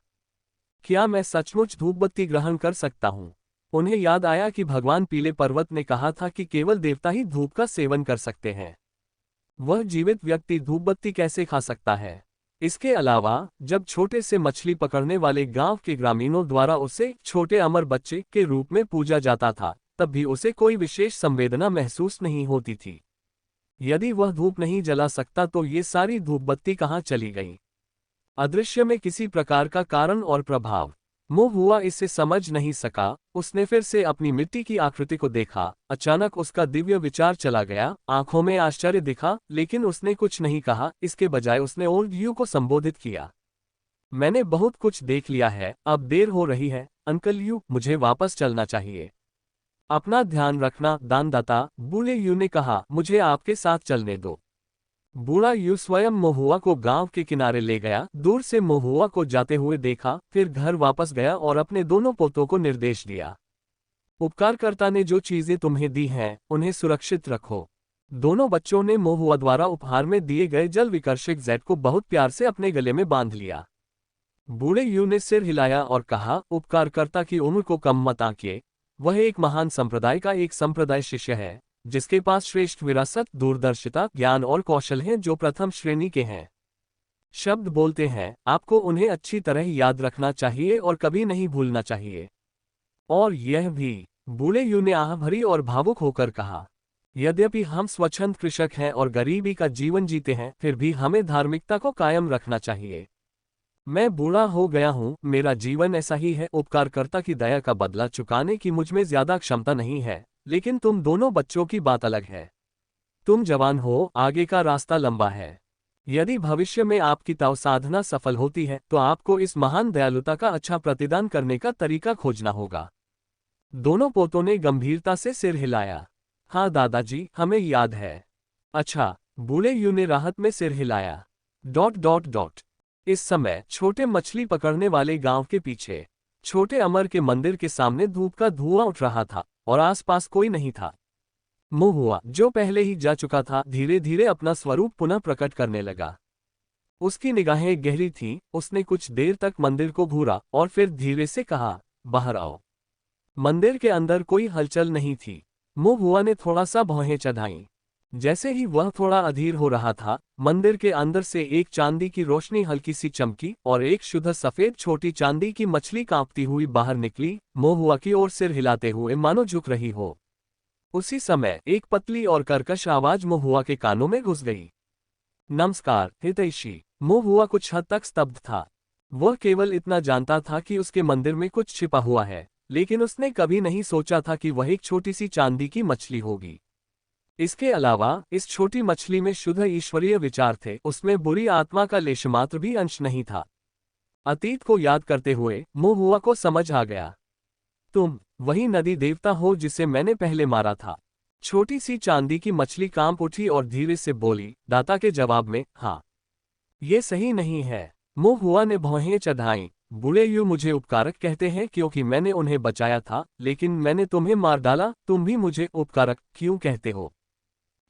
क्या मैं सचमुच धूपबत्ती ग्रहण कर सकता हूँ? उन्हें याद आया कि भगवान पीले पर्वत ने कहा था कि केवल देवता ही धूप का सेवन कर सकते हैं। वह जीवित व्यक्ति धूपबत्ती कैसे खा सकता है? इसके अलावा जब छोटे से मछली पकड़ने वाले गांव के ग्रामीणों द्वारा उसे छोटे अमर बच्चे के रूप में पूजा जाता था, तब भी उसे कोई विशेष संवेदना महसूस नहीं होती थी। यदि वह धूप नहीं जला सकता तो ये सारी धूपबत्ती कहाँ चली गई? अदृश्य में किसी प्रकार का कारण और प्रभाव। मोहुआ इसे समझ नहीं सका। उसने फिर से अपनी मिट्टी की आकृति को देखा। अचानक उसका दिव्य विचार चला गया, आंखों में आश्चर्य दिखा, लेकिन उसने कुछ नहीं कहा। इसके बजाय उसने ओल्ड यू को संबोधित किया। मैंने बहुत कुछ देख लिया है, अब देर हो रही है अंकल यू, मुझे वापस चलना चाहिए। अपना ध्यान रखना दानदाता, बूढ़े यू ने कहा, मुझे आपके साथ चलने दो। बूढ़ा यू स्वयं मोहुआ को गांव के किनारे ले गया, दूर से मोहुआ को जाते हुए देखा, फिर घर वापस गया और अपने दोनों पोतों को निर्देश दिया। उपकारकर्ता ने जो चीजें तुम्हें दी हैं, उन्हें सुरक्षित रखो। दोनों बच्चों ने मोहुआ द्वारा उपहार में दिए गए जल विकर्षक जेट को बहुत प्यार से अपने गले में बांध लिया। बूढ़े यू ने सिर हिलाया और कहा, उपकारकर्ता की उम्र को कम मत आंकिए। वह एक महान संप्रदाय का एक संप्रदाय शिष्य है, जिसके पास श्रेष्ठ विरासत, दूरदर्शिता, ज्ञान और कौशल हैं जो प्रथम श्रेणी के हैं। शब्द बोलते हैं, आपको उन्हें अच्छी तरह याद रखना चाहिए और कभी नहीं भूलना चाहिए। और यह भी, बूढ़े यू ने आह भरी और भावुक होकर कहा, यद्यपि हम स्वच्छंद कृषक हैं और गरीबी का जीवन जीते हैं, फिर भी हमें धार्मिकता को कायम रखना चाहिए। मैं बूढ़ा हो गया हूँ, मेरा जीवन ऐसा ही है। उपकारकर्ता की दया का बदला चुकाने की मुझमें ज्यादा क्षमता नहीं है, लेकिन तुम दोनों बच्चों की बात अलग है। तुम जवान हो, आगे का रास्ता लंबा है। यदि भविष्य में आपकी तव साधना सफल होती है तो आपको इस महान दयालुता का अच्छा प्रतिदान करने का तरीका खोजना होगा। दोनों पोतों ने गंभीरता से सिर हिलाया। हाँ दादाजी, हमें याद है। अच्छा, बूढ़े यू ने राहत में सिर हिलाया। इस समय छोटे मछली पकड़ने वाले गांव के पीछे छोटे अमर के मंदिर के सामने धूप का धुआं उठ रहा था और आसपास कोई नहीं था। महुआ, जो पहले ही जा चुका था, धीरे धीरे अपना स्वरूप पुनः प्रकट करने लगा। उसकी निगाहें गहरी थीं, उसने कुछ देर तक मंदिर को घूरा और फिर धीरे से कहा, बाहर आओ। मंदिर के अंदर कोई हलचल नहीं थी। महुआ ने थोड़ा सा भौहें चढ़ाईं। जैसे ही वह थोड़ा अधीर हो रहा था, मंदिर के अंदर से एक चांदी की रोशनी हल्की सी चमकी और एक शुद्ध सफेद छोटी चांदी की मछली कांपती हुई बाहर निकली, महुआ की ओर सिर हिलाते हुए मानो झुक रही हो। उसी समय एक पतली और कर्कश आवाज महुआ के कानों में घुस गई। नमस्कार हितैषी। महुआ कुछ हद तक स्तब्ध था। वह केवल इतना जानता था कि उसके मंदिर में कुछ छिपा हुआ है, लेकिन उसने कभी नहीं सोचा था कि वह एक छोटी सी चांदी की मछली होगी। इसके अलावा इस छोटी मछली में शुद्ध ईश्वरीय विचार थे, उसमें बुरी आत्मा का लेशमात्र भी अंश नहीं था। अतीत को याद करते हुए महुआ को समझ आ गया, तुम वही नदी देवता हो जिसे मैंने पहले मारा था। छोटी सी चांदी की मछली कांप उठी और धीरे से बोली, दाता के जवाब में, हाँ। ये सही नहीं है। महुआ ने भौहें चढ़ाईं। बूढ़े यूं मुझे उपकारक कहते हैं क्योंकि मैंने उन्हें बचाया था, लेकिन मैंने तुम्हें मार डाला, तुम भी मुझे उपकारक क्यों कहते हो?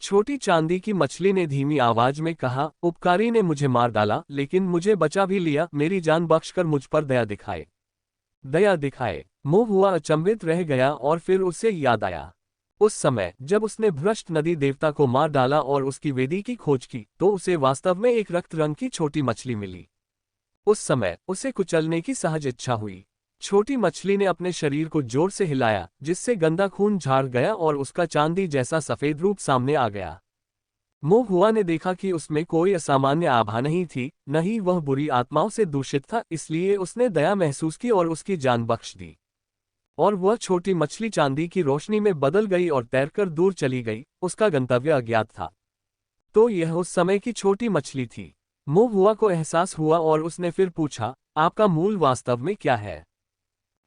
छोटी चांदी की मछली ने धीमी आवाज में कहा, उपकारी ने मुझे मार डाला, लेकिन मुझे बचा भी लिया, मेरी जान बख्शकर मुझ पर दया दिखाए। दया दिखाए। महुआ अचंभित रह गया और फिर उसे याद आया। उस समय जब उसने भ्रष्ट नदी देवता को मार डाला और उसकी वेदी की खोज की, तो उसे वास्तव में एक रक्त रंग की छोटी मछली मिली। उस समय उसे कुचलने की सहज इच्छा हुई। छोटी मछली ने अपने शरीर को जोर से हिलाया, जिससे गंदा खून झाड़ गया और उसका चांदी जैसा सफेद रूप सामने आ गया। महुआ ने देखा कि उसमें कोई असामान्य आभा नहीं थी, न ही वह बुरी आत्माओं से दूषित था, इसलिए उसने दया महसूस की और उसकी जान बख्श दी। और वह छोटी मछली चांदी की रोशनी में बदल गई और तैरकर दूर चली गई। उसका गंतव्य अज्ञात था। तो यह उस समय की छोटी मछली थी। महुआ को एहसास हुआ और उसने फिर पूछा, आपका मूल वास्तव में क्या है?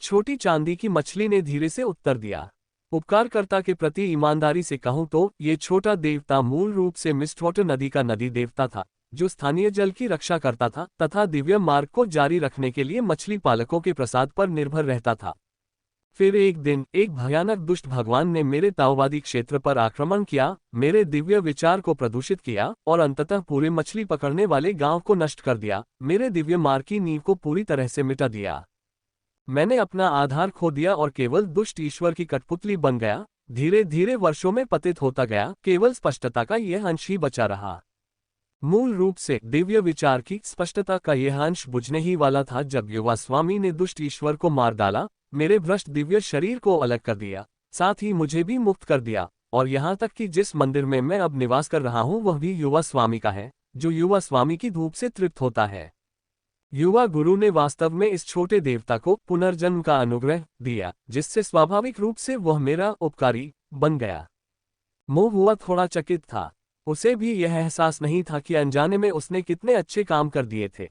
छोटी चांदी की मछली ने धीरे से उत्तर दिया, उपकारकर्ता के प्रति ईमानदारी से कहूं तो ये छोटा देवता मूल रूप से मिस्टवाटर नदी का नदी देवता था, जो स्थानीय जल की रक्षा करता था तथा दिव्य मार्ग को जारी रखने के लिए मछली पालकों के प्रसाद पर निर्भर रहता था। फिर एक दिन एक भयानक दुष्ट भगवान ने मेरे ताओवादी क्षेत्र पर आक्रमण किया, मेरे दिव्य विचार को प्रदूषित किया और अंततः पूरे मछली पकड़ने वाले गांव को नष्ट कर दिया, मेरे दिव्य मार्ग की नींव को पूरी तरह से मिटा दिया। मैंने अपना आधार खो दिया और केवल दुष्ट ईश्वर की कठपुतली बन गया। धीरे धीरे वर्षों में पतित होता गया, केवल स्पष्टता का यह अंश ही बचा रहा। मूल रूप से दिव्य विचार की स्पष्टता का यह अंश बुझने ही वाला था जब युवा स्वामी ने दुष्ट ईश्वर को मार डाला, मेरे भ्रष्ट दिव्य शरीर को अलग कर दिया, साथ ही मुझे भी मुक्त कर दिया। और यहाँ तक कि जिस मंदिर में मैं अब निवास कर रहा हूँ वह भी युवा स्वामी का है, जो युवा स्वामी की धूप से तृप्त होता है। युवा गुरु ने वास्तव में इस छोटे देवता को पुनर्जन्म का अनुग्रह दिया, जिससे स्वाभाविक रूप से वह मेरा उपकारी बन गया। महुआ थोड़ा चकित था। उसे भी यह एहसास नहीं था कि अनजाने में उसने कितने अच्छे काम कर दिए थे।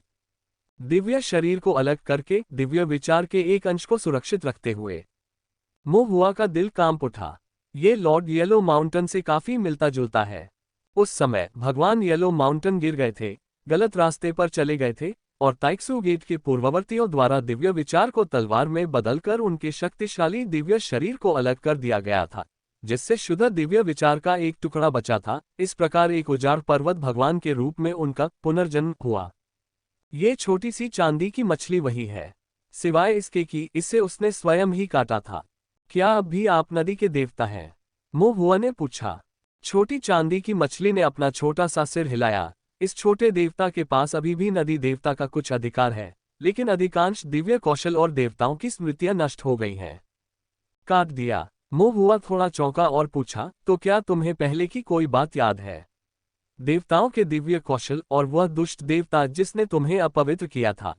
दिव्य शरीर को अलग करके दिव्य विचार के एक अंश को सुरक्षित रखते हुए महुआ का दिल कांप उठा। ये लॉर्ड येलो माउंटेन से काफी मिलता जुलता है। उस समय भगवान येलो माउंटेन गिर गए थे, गलत रास्ते पर चले गए थे और ताइक्सू गेट के पूर्ववर्तियों द्वारा दिव्य विचार को तलवार में बदलकर उनके शक्तिशाली दिव्य शरीर को अलग कर दिया गया था, जिससे शुद्ध दिव्य विचार का एक टुकड़ा बचा था। इस प्रकार एक उजाड़ पर्वत भगवान के रूप में उनका पुनर्जन्म हुआ। ये छोटी सी चांदी की मछली वही है, सिवाय इसके कि इसे उसने स्वयं ही काटा था। क्या अब भी आप नदी के देवता हैं? महुआ ने पूछा। छोटी चांदी की मछली ने अपना छोटा सा सिर हिलाया। इस छोटे देवता के पास अभी भी नदी देवता का कुछ अधिकार है, लेकिन अधिकांश दिव्य कौशल और देवताओं की स्मृतियां नष्ट हो गई हैं। काट दिया। महुआ थोड़ा चौंका और पूछा, तो क्या तुम्हें पहले की कोई बात याद है? देवताओं के दिव्य कौशल और वह दुष्ट देवता जिसने तुम्हें अपवित्र किया था?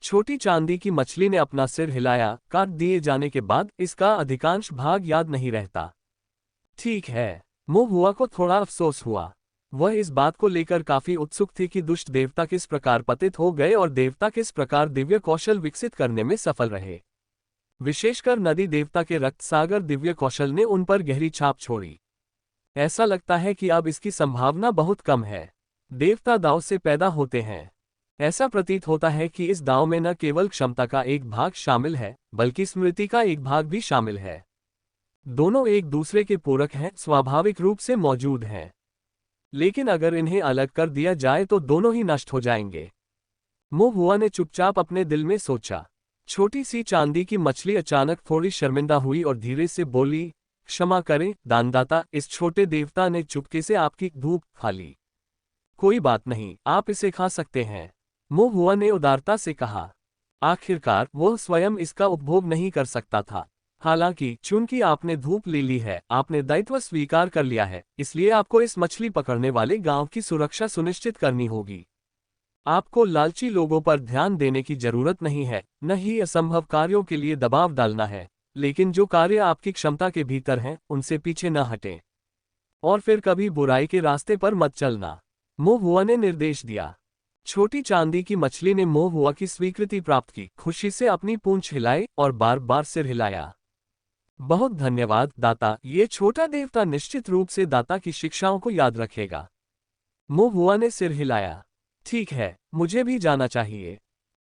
छोटी चांदी की मछली ने अपना सिर हिलाया। काट दिए जाने के बाद इसका अधिकांश भाग याद नहीं रहता। ठीक है। महुआ को थोड़ा अफसोस हुआ। वह इस बात को लेकर काफी उत्सुक थी कि दुष्ट देवता किस प्रकार पतित हो गए और देवता किस प्रकार दिव्य कौशल विकसित करने में सफल रहे। विशेषकर नदी देवता के रक्त सागर दिव्य कौशल ने उन पर गहरी छाप छोड़ी। ऐसा लगता है कि अब इसकी संभावना बहुत कम है। देवता दाव से पैदा होते हैं, ऐसा प्रतीत होता है कि इस दांव में न केवल क्षमता का एक भाग शामिल है, बल्कि स्मृति का एक भाग भी शामिल है। दोनों एक दूसरे के पूरक हैं, स्वाभाविक रूप से मौजूद हैं। लेकिन अगर इन्हें अलग कर दिया जाए तो दोनों ही नष्ट हो जाएंगे। मो हुआ ने चुपचाप अपने दिल में सोचा। छोटी सी चांदी की मछली अचानक थोड़ी शर्मिंदा हुई और धीरे से बोली, क्षमा करें दानदाता, इस छोटे देवता ने चुपके से आपकी धूप खा ली। कोई बात नहीं, आप इसे खा सकते हैं, मो हुआ ने उदारता से कहा। आखिरकार वह स्वयं इसका उपभोग नहीं कर सकता था। हालांकि चूंकि आपने धूप ले ली है, आपने दायित्व स्वीकार कर लिया है, इसलिए आपको इस मछली पकड़ने वाले गांव की सुरक्षा सुनिश्चित करनी होगी। आपको लालची लोगों पर ध्यान देने की जरूरत नहीं है, न ही असंभव कार्यों के लिए दबाव डालना है, लेकिन जो कार्य आपकी क्षमता के भीतर हैं, उनसे पीछे न हटें। और फिर कभी बुराई के रास्ते पर मत चलना, मो हुआ ने निर्देश दिया। छोटी चांदी की मछली ने मो हुआ की स्वीकृति प्राप्त की, खुशी से अपनी पूंछ हिलाई और बार बार सिर हिलाया। बहुत धन्यवाद दाता, ये छोटा देवता निश्चित रूप से दाता की शिक्षाओं को याद रखेगा। मो हुआ ने सिर हिलाया। ठीक है, मुझे भी जाना चाहिए,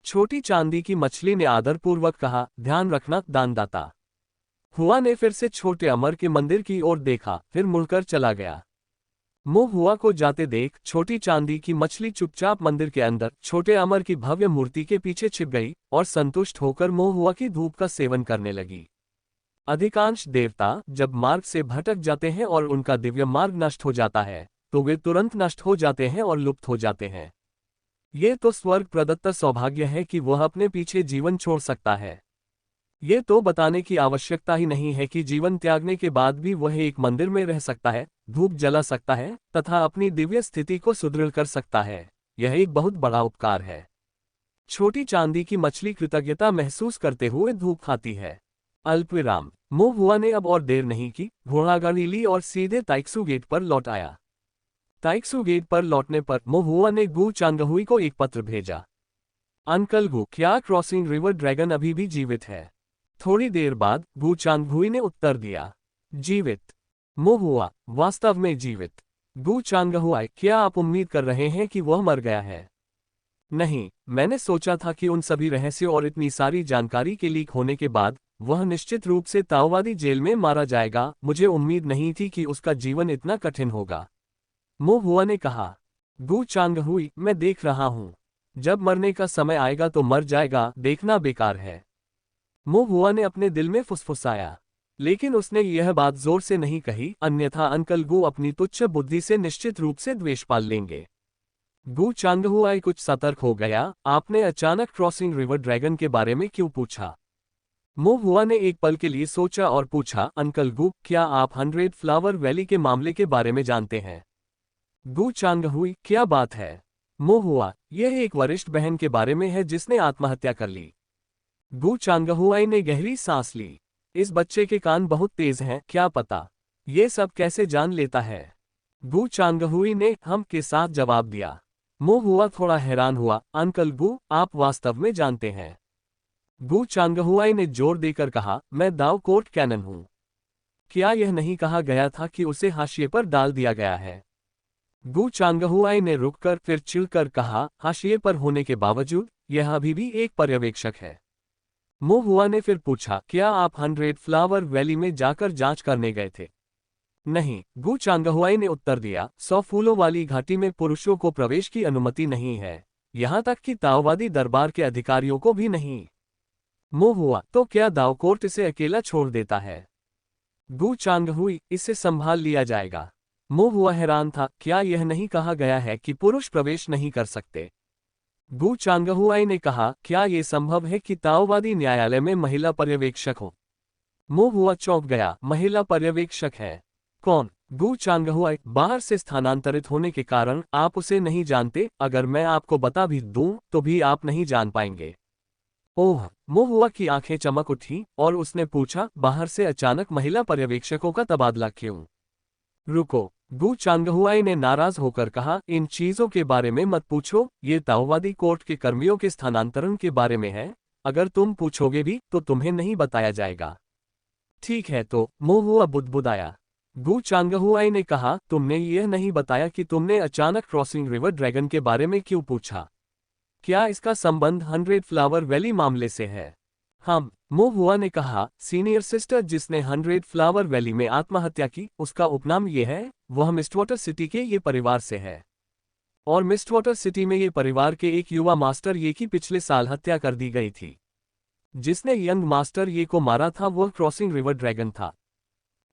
छोटी चांदी की मछली ने आदरपूर्वक कहा। ध्यान रखना दानदाता। हुआ ने फिर से छोटे अमर के मंदिर की ओर देखा, फिर मुड़कर चला गया। मो हुआ को जाते देख छोटी चांदी की मछली चुपचाप मंदिर के अंदर छोटे अमर की भव्य मूर्ति के पीछे छिप गई और संतुष्ट होकर मो हुआ की धूप का सेवन करने लगी। अधिकांश देवता जब मार्ग से भटक जाते हैं और उनका दिव्य मार्ग नष्ट हो जाता है, तो वे तुरंत नष्ट हो जाते हैं और लुप्त हो जाते हैं। ये तो स्वर्ग प्रदत्त सौभाग्य है कि वह अपने पीछे जीवन छोड़ सकता है। ये तो बताने की आवश्यकता ही नहीं है कि जीवन त्यागने के बाद भी वह एक मंदिर में रह सकता है, धूप जला सकता है तथा अपनी दिव्य स्थिति को सुदृढ़ कर सकता है। यह एक बहुत बड़ा उपकार है। छोटी चांदी की मछली कृतज्ञता महसूस करते हुए धूप खाती है। अल्पविराम। मो हुआ ने अब और देर नहीं की, घोड़ागाड़ी ली और सीधे ताइक्सू गेट पर लौट आया। ताइक्सू गेट पर लौटने पर मो हुआ ने गु चांगहुई को एक पत्र भेजा। अंकल गु, क्या क्रॉसिंग रिवर ड्रैगन अभी भी जीवित है? थोड़ी देर बाद गु चांगहुई ने उत्तर दिया, जीवित। मो हुआ, वास्तव में जीवित? गु चांगहुई, क्या आप उम्मीद कर रहे हैं कि वह मर गया है? नहीं, मैंने सोचा था कि उन सभी रहस्यों और इतनी सारी जानकारी के लीक होने के बाद वह निश्चित रूप से ताओवादी जेल में मारा जाएगा। मुझे उम्मीद नहीं थी कि उसका जीवन इतना कठिन होगा, मो हुआ ने कहा। गु चांगहुई, मैं देख रहा हूं, जब मरने का समय आएगा तो मर जाएगा, देखना बेकार है, मो हुआ ने अपने दिल में फुसफुसाया। लेकिन उसने यह बात जोर से नहीं कही, अन्यथा अंकल गु अपनी तुच्छ बुद्धि से निश्चित रूप से द्वेष पाल लेंगे। गु चांगहुई कुछ सतर्क हो गया। आपने अचानक क्रॉसिंग रिवर ड्रैगन के बारे में क्यों पूछा? मो हुआ ने एक पल के लिए सोचा और पूछा, अंकल गु, क्या आप 100 फ्लावर वैली के मामले के बारे में जानते हैं? गु चांगहुई, क्या बात है? मो हुआ, यह एक वरिष्ठ बहन के बारे में है जिसने आत्महत्या कर ली। गु चांगहुई ने गहरी सांस ली। इस बच्चे के कान बहुत तेज हैं, क्या पता ये सब कैसे जान लेता है? गु चांगहुई ने हम के साथ जवाब दिया। मो हुआ थोड़ा हैरान हुआ। अंकल गु, आप वास्तव में जानते हैं? गु चांगहुई ने जोर देकर कहा, मैं दाव कोर्ट कैनन हूं। क्या यह नहीं कहा गया था कि उसे हाशिए पर डाल दिया गया है? गु चांगहुई ने रुककर फिर चिढ़कर कहा, हाशिए पर होने के बावजूद यह अभी भी एक पर्यवेक्षक है। मो हुआ ने फिर पूछा, क्या आप 100 फ्लावर वैली में जाकर जांच करने गए थे? नहीं, गु चांगहुई ने उत्तर दिया। 100 फूलों वाली घाटी में पुरुषों को प्रवेश की अनुमति नहीं है, यहां तक कि ताओवादी दरबार के अधिकारियों को भी नहीं। मो हुआ, तो क्या दाव कोर्ट इसे अकेला छोड़ देता है? गु चांगहुई, इसे संभाल लिया जाएगा। मो हुआ हैरान था, क्या यह नहीं कहा गया है कि पुरुष प्रवेश नहीं कर सकते? गु चांगहुई ने कहा, क्या यह संभव है कि ताओवादी न्यायालय में महिला पर्यवेक्षक हो? मो हुआ चौंक गया। महिला पर्यवेक्षक है? कौन? गु चांगहुई, बाहर से स्थानांतरित होने के कारण आप उसे नहीं जानते। अगर मैं आपको बता भी दूं तो भी आप नहीं जान पाएंगे। ओह, मो हुआ की आंखें चमक उठी और उसने पूछा, बाहर से अचानक महिला पर्यवेक्षकों का तबादला क्यों? रुको, गु चांगहुई ने नाराज होकर कहा, इन चीजों के बारे में मत पूछो, ये ताओवादी कोर्ट के कर्मियों के स्थानांतरण के बारे में है। अगर तुम पूछोगे भी तो तुम्हें नहीं बताया जाएगा। ठीक है तो, मो हुआ बुदबुदाया। गु चांगहुई ने कहा, तुमने यह नहीं बताया कि तुमने अचानक क्रॉसिंग रिवर ड्रैगन के बारे में क्यों पूछा। क्या इसका संबंध 100 फ्लावर वैली मामले से है? हाँ, मो हुआ ने कहा, सीनियर सिस्टर जिसने 100 फ्लावर वैली में आत्महत्या की, उसका उपनाम ये है, वह मिस्टवाटर सिटी के ये परिवार से है। और मिस्टवाटर सिटी में ये परिवार के एक युवा मास्टर ये की पिछले साल हत्या कर दी गई थी। जिसने यंग मास्टर ये को मारा था वह क्रॉसिंग रिवर ड्रैगन था।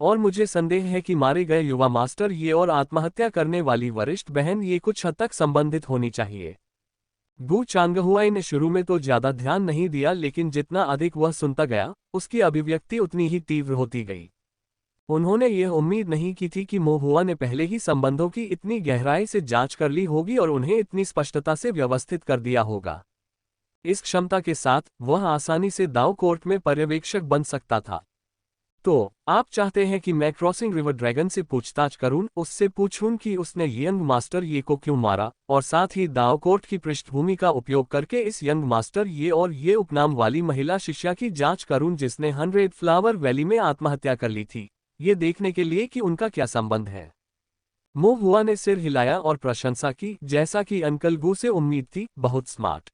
और मुझे संदेह है कि मारे गए युवा मास्टर ये और आत्महत्या करने वाली वरिष्ठ बहन ये कुछ हद तक संबंधित होनी चाहिए। गु चांगहुआई ने शुरू में तो ज्यादा ध्यान नहीं दिया, लेकिन जितना अधिक वह सुनता गया, उसकी अभिव्यक्ति उतनी ही तीव्र होती गई। उन्होंने यह उम्मीद नहीं की थी कि मो हुआ ने पहले ही संबंधों की इतनी गहराई से जांच कर ली होगी और उन्हें इतनी स्पष्टता से व्यवस्थित कर दिया होगा। इस क्षमता के साथ वह आसानी से दाव कोर्ट में पर्यवेक्षक बन सकता था। तो आप चाहते हैं कि मैं क्रॉसिंग रिवर ड्रैगन से पूछताछ करूं, उससे पूछूं कि उसने यंग मास्टर ये को क्यों मारा, और साथ ही दाव कोर्ट की पृष्ठभूमि का उपयोग करके इस यंग मास्टर ये और ये उपनाम वाली महिला शिष्या की जांच करूं जिसने 100 फ्लावर वैली में आत्महत्या कर ली थी, ये देखने के लिए कि उनका क्या संबंध है। मो हुआ ने सिर हिलाया और प्रशंसा की, जैसा कि अंकल गु से उम्मीद थी, बहुत स्मार्ट।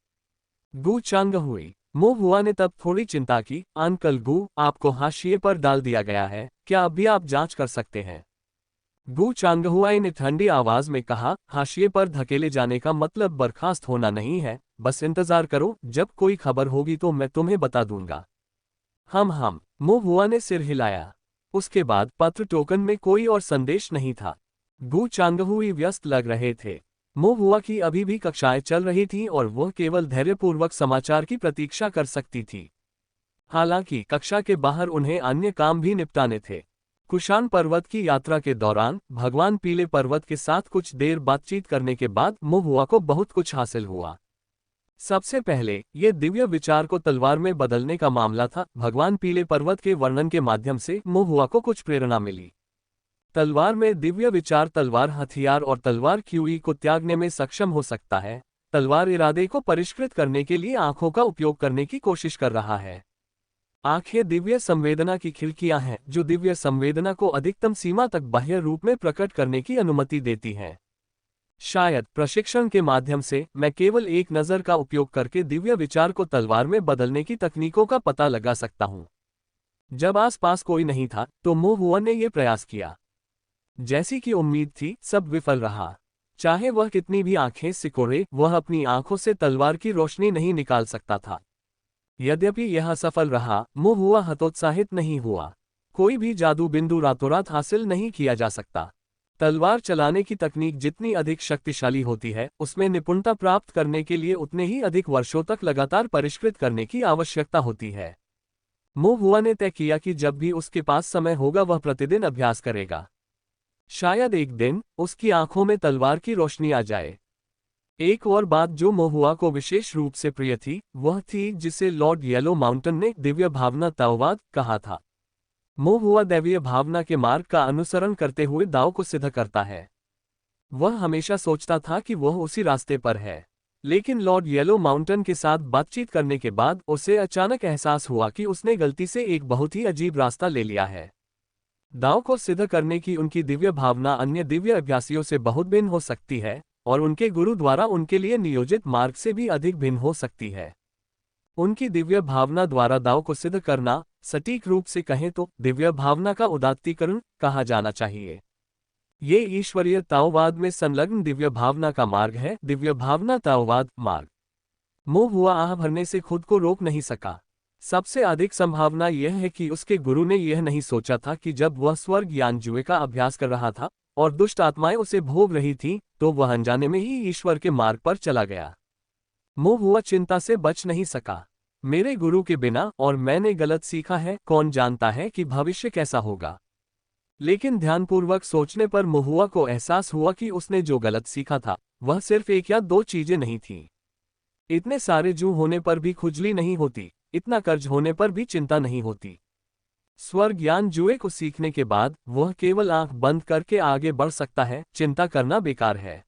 गु चांगहुई। मो हुआ ने तब थोड़ी चिंता की, अंकल गु, आपको हाशिए पर डाल दिया गया है, क्या अभी आप जांच कर सकते हैं? गु चांगहुआई ने ठंडी आवाज में कहा, हाशिए पर धकेले जाने का मतलब बर्खास्त होना नहीं है, बस इंतजार करो, जब कोई खबर होगी तो मैं तुम्हें बता दूंगा। हम। मो हुआ ने सिर हिलाया। उसके बाद पत्र टोकन में कोई और संदेश नहीं था। गु चांगहुई व्यस्त लग रहे थे। मो हुआ की अभी भी कक्षाएं चल रही थीं और वह केवल धैर्यपूर्वक समाचार की प्रतीक्षा कर सकती थी। हालांकि कक्षा के बाहर उन्हें अन्य काम भी निपटाने थे। कुशान पर्वत की यात्रा के दौरान भगवान पीले पर्वत के साथ कुछ देर बातचीत करने के बाद मो हुआ को बहुत कुछ हासिल हुआ। सबसे पहले ये दिव्य विचार को तलवार में बदलने का मामला था। भगवान पीले पर्वत के वर्णन के माध्यम से मो हुआ को कुछ प्रेरणा मिली। तलवार में दिव्य विचार तलवार हथियार और तलवार क्यूई को त्यागने में सक्षम हो सकता है। तलवार इरादे को परिष्कृत करने के लिए आंखों का उपयोग करने की कोशिश कर रहा है। आंखें दिव्य संवेदना की खिड़कियां हैं जो दिव्य संवेदना को अधिकतम सीमा तक बाह्य रूप में प्रकट करने की अनुमति देती हैं। शायद प्रशिक्षण के माध्यम से मैं केवल एक नज़र का उपयोग करके दिव्य विचार को तलवार में बदलने की तकनीकों का पता लगा सकता हूं। जब आसपास कोई नहीं था तो मो हुआ ने यह प्रयास किया। जैसी कि उम्मीद थी, सब विफल रहा। चाहे वह कितनी भी आंखें सिकोड़े, वह अपनी आंखों से तलवार की रोशनी नहीं निकाल सकता था। यद्यपि यह सफल रहा, मो हुआ हतोत्साहित नहीं हुआ। कोई भी जादू बिंदु रातों रात हासिल नहीं किया जा सकता। तलवार चलाने की तकनीक जितनी अधिक शक्तिशाली होती है, उसमें निपुणता प्राप्त करने के लिए उतने ही अधिक वर्षों तक लगातार परिष्कृत करने की आवश्यकता होती है। मो हुआ ने तय किया कि जब भी उसके पास समय होगा वह प्रतिदिन अभ्यास करेगा। शायद एक दिन उसकी आंखों में तलवार की रोशनी आ जाए। एक और बात जो मो हुआ को विशेष रूप से प्रिय थी, वह थी जिसे लॉर्ड येलो माउंटेन ने दिव्य भावना ताओवाद कहा था। मो हुआ दैवीय भावना के मार्ग का अनुसरण करते हुए दाव को सिद्ध करता है। वह हमेशा सोचता था कि वह उसी रास्ते पर है, लेकिन लॉर्ड येलो माउंटेन के साथ बातचीत करने के बाद उसे अचानक एहसास हुआ कि उसने गलती से एक बहुत ही अजीब रास्ता ले लिया है। दाव को सिद्ध करने की उनकी दिव्य भावना अन्य दिव्य अभ्यासियों से बहुत भिन्न हो सकती है, और उनके गुरु द्वारा उनके लिए नियोजित मार्ग से भी अधिक भिन्न हो सकती है। उनकी दिव्य भावना द्वारा दाव को सिद्ध करना, सटीक रूप से कहें तो दिव्य भावना का उदात्तीकरण कहा जाना चाहिए। ये ईश्वरीय ताओवाद में संलग्न दिव्य भावना का मार्ग है। दिव्य भावना ताओवाद मार्ग। मो हुआ आह भरने से खुद को रोक नहीं सका। सबसे अधिक संभावना यह है कि उसके गुरु ने यह नहीं सोचा था कि जब वह स्वर्ग यान जुए का अभ्यास कर रहा था और दुष्ट आत्माएं उसे भोग रही थीं, तो वह अनजाने में ही ईश्वर के मार्ग पर चला गया। मो हुआ चिंता से बच नहीं सका। मेरे गुरु के बिना और मैंने गलत सीखा है, कौन जानता है कि भविष्य कैसा होगा। लेकिन ध्यानपूर्वक सोचने पर मो हुआ को एहसास हुआ कि उसने जो गलत सीखा था वह सिर्फ एक या दो चीजें नहीं थीं। इतने सारे जू होने पर भी खुजली नहीं होती, इतना कर्ज होने पर भी चिंता नहीं होती। स्वर्ग ज्ञान जुए को सीखने के बाद वह केवल आंख बंद करके आगे बढ़ सकता है। चिंता करना बेकार है।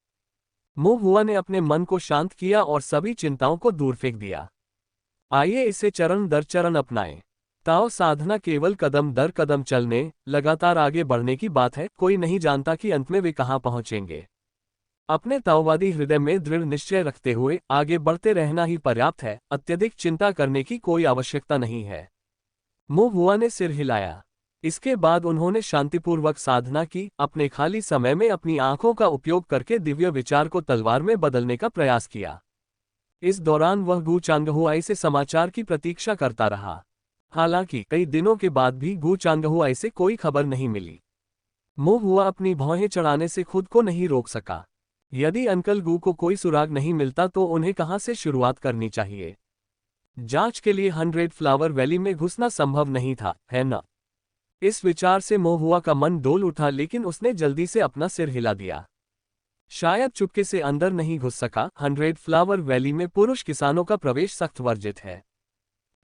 मो हुआ ने अपने मन को शांत किया और सभी चिंताओं को दूर फेंक दिया। आइए इसे चरण दर चरण अपनाएं। ताओ साधना केवल कदम दर कदम चलने, लगातार आगे बढ़ने की बात है। कोई नहीं जानता कि अंत में वे कहां पहुंचेंगे। अपने ताओवादी हृदय में दृढ़ निश्चय रखते हुए आगे बढ़ते रहना ही पर्याप्त है, अत्यधिक चिंता करने की कोई आवश्यकता नहीं है। मो हुआ ने सिर हिलाया। इसके बाद उन्होंने शांतिपूर्वक साधना की, अपने खाली समय में अपनी आंखों का उपयोग करके दिव्य विचार को तलवार में बदलने का प्रयास किया। इस दौरान वह गू चांगहुआई से समाचार की प्रतीक्षा करता रहा। हालांकि कई दिनों के बाद भी गू चांगहुआई से कोई खबर नहीं मिली। मो हुआ अपनी भौहें चढ़ाने से खुद को नहीं रोक सका। यदि अंकल गू को कोई सुराग नहीं मिलता तो उन्हें कहां से शुरुआत करनी चाहिए? जांच के लिए 100 फ्लावर वैली में घुसना संभव नहीं था, है न? इस विचार से मो हुआ का मन डोल उठा, लेकिन उसने जल्दी से अपना सिर हिला दिया। शायद चुपके से अंदर नहीं घुस सका। 100 फ्लावर वैली में पुरुष किसानों का प्रवेश सख्त वर्जित है।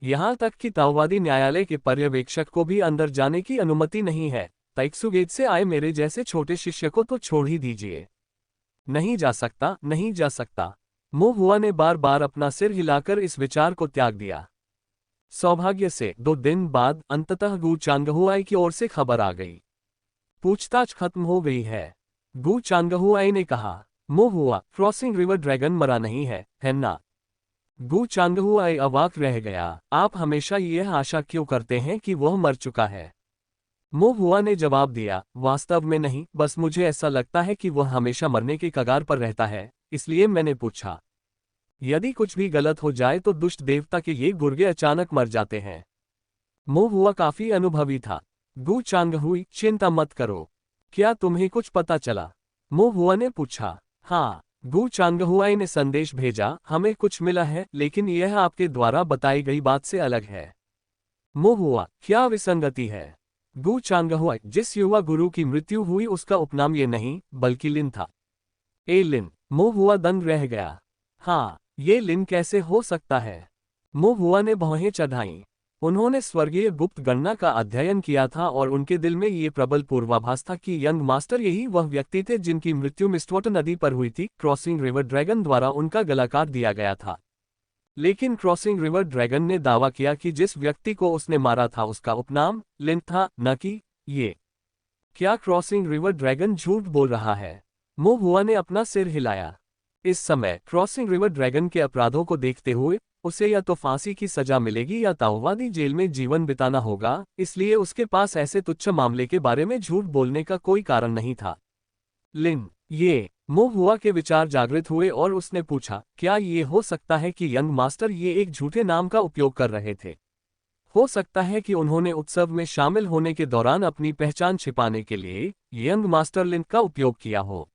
यहां तक कि ताओवादी न्यायालय के पर्यवेक्षक को भी अंदर जाने की अनुमति नहीं है। ताइक्सुगेट से आए मेरे जैसे छोटे शिष्य को तो छोड़ ही दीजिए। नहीं जा सकता, नहीं जा सकता। मो हुआ ने बार बार अपना सिर हिलाकर इस विचार को त्याग दिया। सौभाग्य से 2 दिन बाद अंततः गू चांगहुआई की ओर से खबर आ गई। पूछताछ खत्म हो गई है, गू चांगहुआई ने कहा। मो हुआ, क्रॉसिंग रिवर ड्रैगन मरा नहीं है ना? गू चांगहुआई अवाक रह गया। आप हमेशा यह आशा क्यों करते हैं कि वह मर चुका है? मो हुआ ने जवाब दिया, वास्तव में नहीं, बस मुझे ऐसा लगता है कि वह हमेशा मरने के कगार पर रहता है, इसलिए मैंने पूछा। यदि कुछ भी गलत हो जाए तो दुष्ट देवता के ये गुर्गे अचानक मर जाते हैं। मो हुआ काफी अनुभवी था। गू चांगहुई, चिंता मत करो। क्या तुम्हें कुछ पता चला? मो हुआ ने पूछा। हाँ, गू चांगहुआई ने संदेश भेजा, हमें कुछ मिला है, लेकिन यह आपके द्वारा बताई गई बात से अलग है। मो हुआ, क्या विसंगति है? गू चांगहुआई, जिस युवा गुरु की मृत्यु हुई उसका उपनाम ये नहीं बल्कि लिन था। ए लिन? मो हुआ दंग रह गया। हाँ, ये लिन कैसे हो सकता है? मो हुआ ने भौहें चढ़ाईं। उन्होंने स्वर्गीय गुप्त गणना का अध्ययन किया था और उनके दिल में ये प्रबल पूर्वाभास था कि यंग मास्टर यही वह व्यक्ति थे जिनकी मृत्यु मिस्टवाटर नदी पर हुई थी। क्रॉसिंग रिवर ड्रैगन द्वारा उनका गला काट दिया गया था। लेकिन क्रॉसिंग रिवर ड्रैगन ने दावा किया कि जिस व्यक्ति को उसने मारा था उसका उपनाम लिन था, न कि ये। क्या क्रॉसिंग रिवर ड्रैगन झूठ बोल रहा है? मो हुआ ने अपना सिर हिलाया। इस समय क्रॉसिंग रिवर ड्रैगन के अपराधों को देखते हुए उसे या तो फांसी की सजा मिलेगी या ताओवादी जेल में जीवन बिताना होगा, इसलिए उसके पास ऐसे तुच्छ मामले के बारे में झूठ बोलने का कोई कारण नहीं था। लिन, ये। मो हुआ के विचार जागृत हुए और उसने पूछा, क्या ये हो सकता है कि यंग मास्टर ये एक झूठे नाम का उपयोग कर रहे थे? हो सकता है कि उन्होंने उत्सव में शामिल होने के दौरान अपनी पहचान छिपाने के लिए यंग मास्टर लिन का उपयोग किया हो।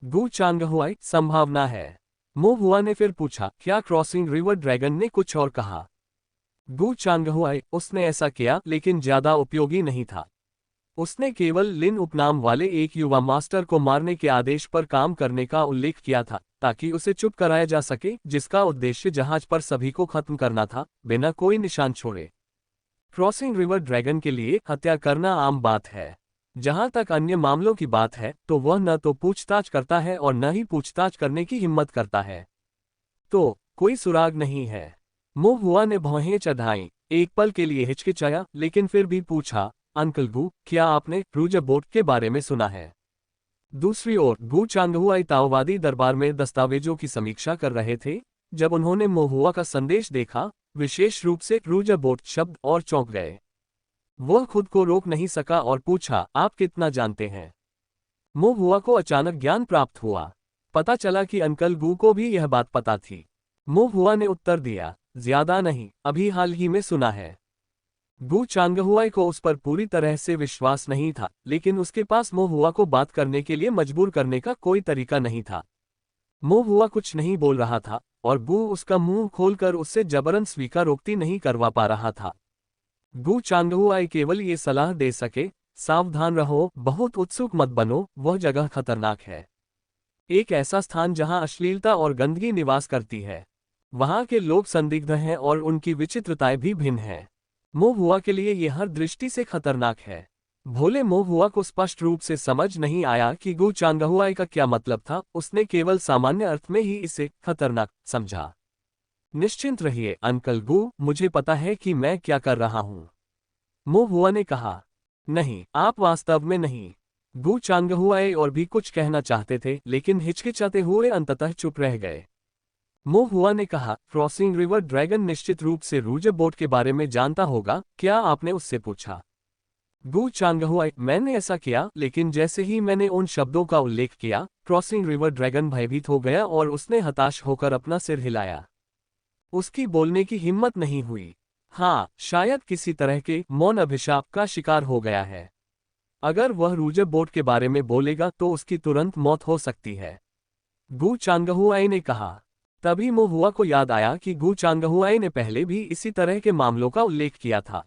गू चांगहुआई, संभावना है। मो हुआ ने फिर पूछा, क्या क्रॉसिंग रिवर ड्रैगन ने कुछ और कहा? गू चांगहुआई, उसने ऐसा किया, लेकिन ज्यादा उपयोगी नहीं था। उसने केवल लिन उपनाम वाले एक युवा मास्टर को मारने के आदेश पर काम करने का उल्लेख किया था, ताकि उसे चुप कराया जा सके, जिसका उद्देश्य जहाज पर सभी को खत्म करना था, बिना कोई निशान छोड़े। क्रॉसिंग रिवर ड्रैगन के लिए हत्या करना आम बात है। जहां तक अन्य मामलों की बात है तो वह न तो पूछताछ करता है और न ही पूछताछ करने की हिम्मत करता है। तो कोई सुराग नहीं है। मो हुआ ने भौहें चढ़ाईं, एक पल के लिए हिचकिचाया, लेकिन फिर भी पूछा, अंकल गू, क्या आपने क्रूजर बोट के बारे में सुना है? दूसरी ओर गू चांगहुआई ताओवादी दरबार में दस्तावेजों की समीक्षा कर रहे थे। जब उन्होंने मो हुआ का संदेश देखा, विशेष रूप से क्रूजर बोट शब्द, और चौंक गए। वह खुद को रोक नहीं सका और पूछा, आप कितना जानते हैं? मो हुआ को अचानक ज्ञान प्राप्त हुआ। पता चला कि अंकल गू को भी यह बात पता थी। मो हुआ ने उत्तर दिया, ज्यादा नहीं, अभी हाल ही में सुना है। गू चांगहुआई को उस पर पूरी तरह से विश्वास नहीं था, लेकिन उसके पास मो हुआ को बात करने के लिए मजबूर करने का कोई तरीका नहीं था। मो हुआ कुछ नहीं बोल रहा था और गू उसका मुंह खोलकर उससे जबरन स्वीकारोक्ति नहीं करवा पा रहा था। गू चांगहुआई केवल ये सलाह दे सके, सावधान रहो, बहुत उत्सुक मत बनो, वह जगह खतरनाक है। एक ऐसा स्थान जहां अश्लीलता और गंदगी निवास करती है। वहां के लोग संदिग्ध हैं और उनकी विचित्रताएं भी भिन्न हैं। मो हुआ के लिए यह हर दृष्टि से खतरनाक है। भोले मो हुआ को स्पष्ट रूप से समझ नहीं आया कि गू चांगहुआई का क्या मतलब था, उसने केवल सामान्य अर्थ में ही इसे खतरनाक समझा। निश्चिंत रहिए अंकल गू, मुझे पता है कि मैं क्या कर रहा हूं। मो हुआ ने कहा। नहीं, आप वास्तव में नहीं। गु चांगहुआई और भी कुछ कहना चाहते थे लेकिन हिचकिचाते हुए अंततः चुप रह गए। मो हुआ ने कहा, क्रॉसिंग रिवर ड्रैगन निश्चित रूप से रूजे बोट के बारे में जानता होगा, क्या आपने उससे पूछा? गु चांगहुआई, मैंने ऐसा किया, लेकिन जैसे ही मैंने उन शब्दों का उल्लेख किया, क्रॉसिंग रिवर ड्रैगन भयभीत हो गया और उसने हताश होकर अपना सिर हिलाया। उसकी बोलने की हिम्मत नहीं हुई। हाँ, शायद किसी तरह के मौन अभिशाप का शिकार हो गया है। अगर वह रूजे बोट के बारे में बोलेगा तो उसकी तुरंत मौत हो सकती है, गु चांगहुआई ने कहा। तभी मो हुआ को याद आया कि गु चांगहुआई ने पहले भी इसी तरह के मामलों का उल्लेख किया था।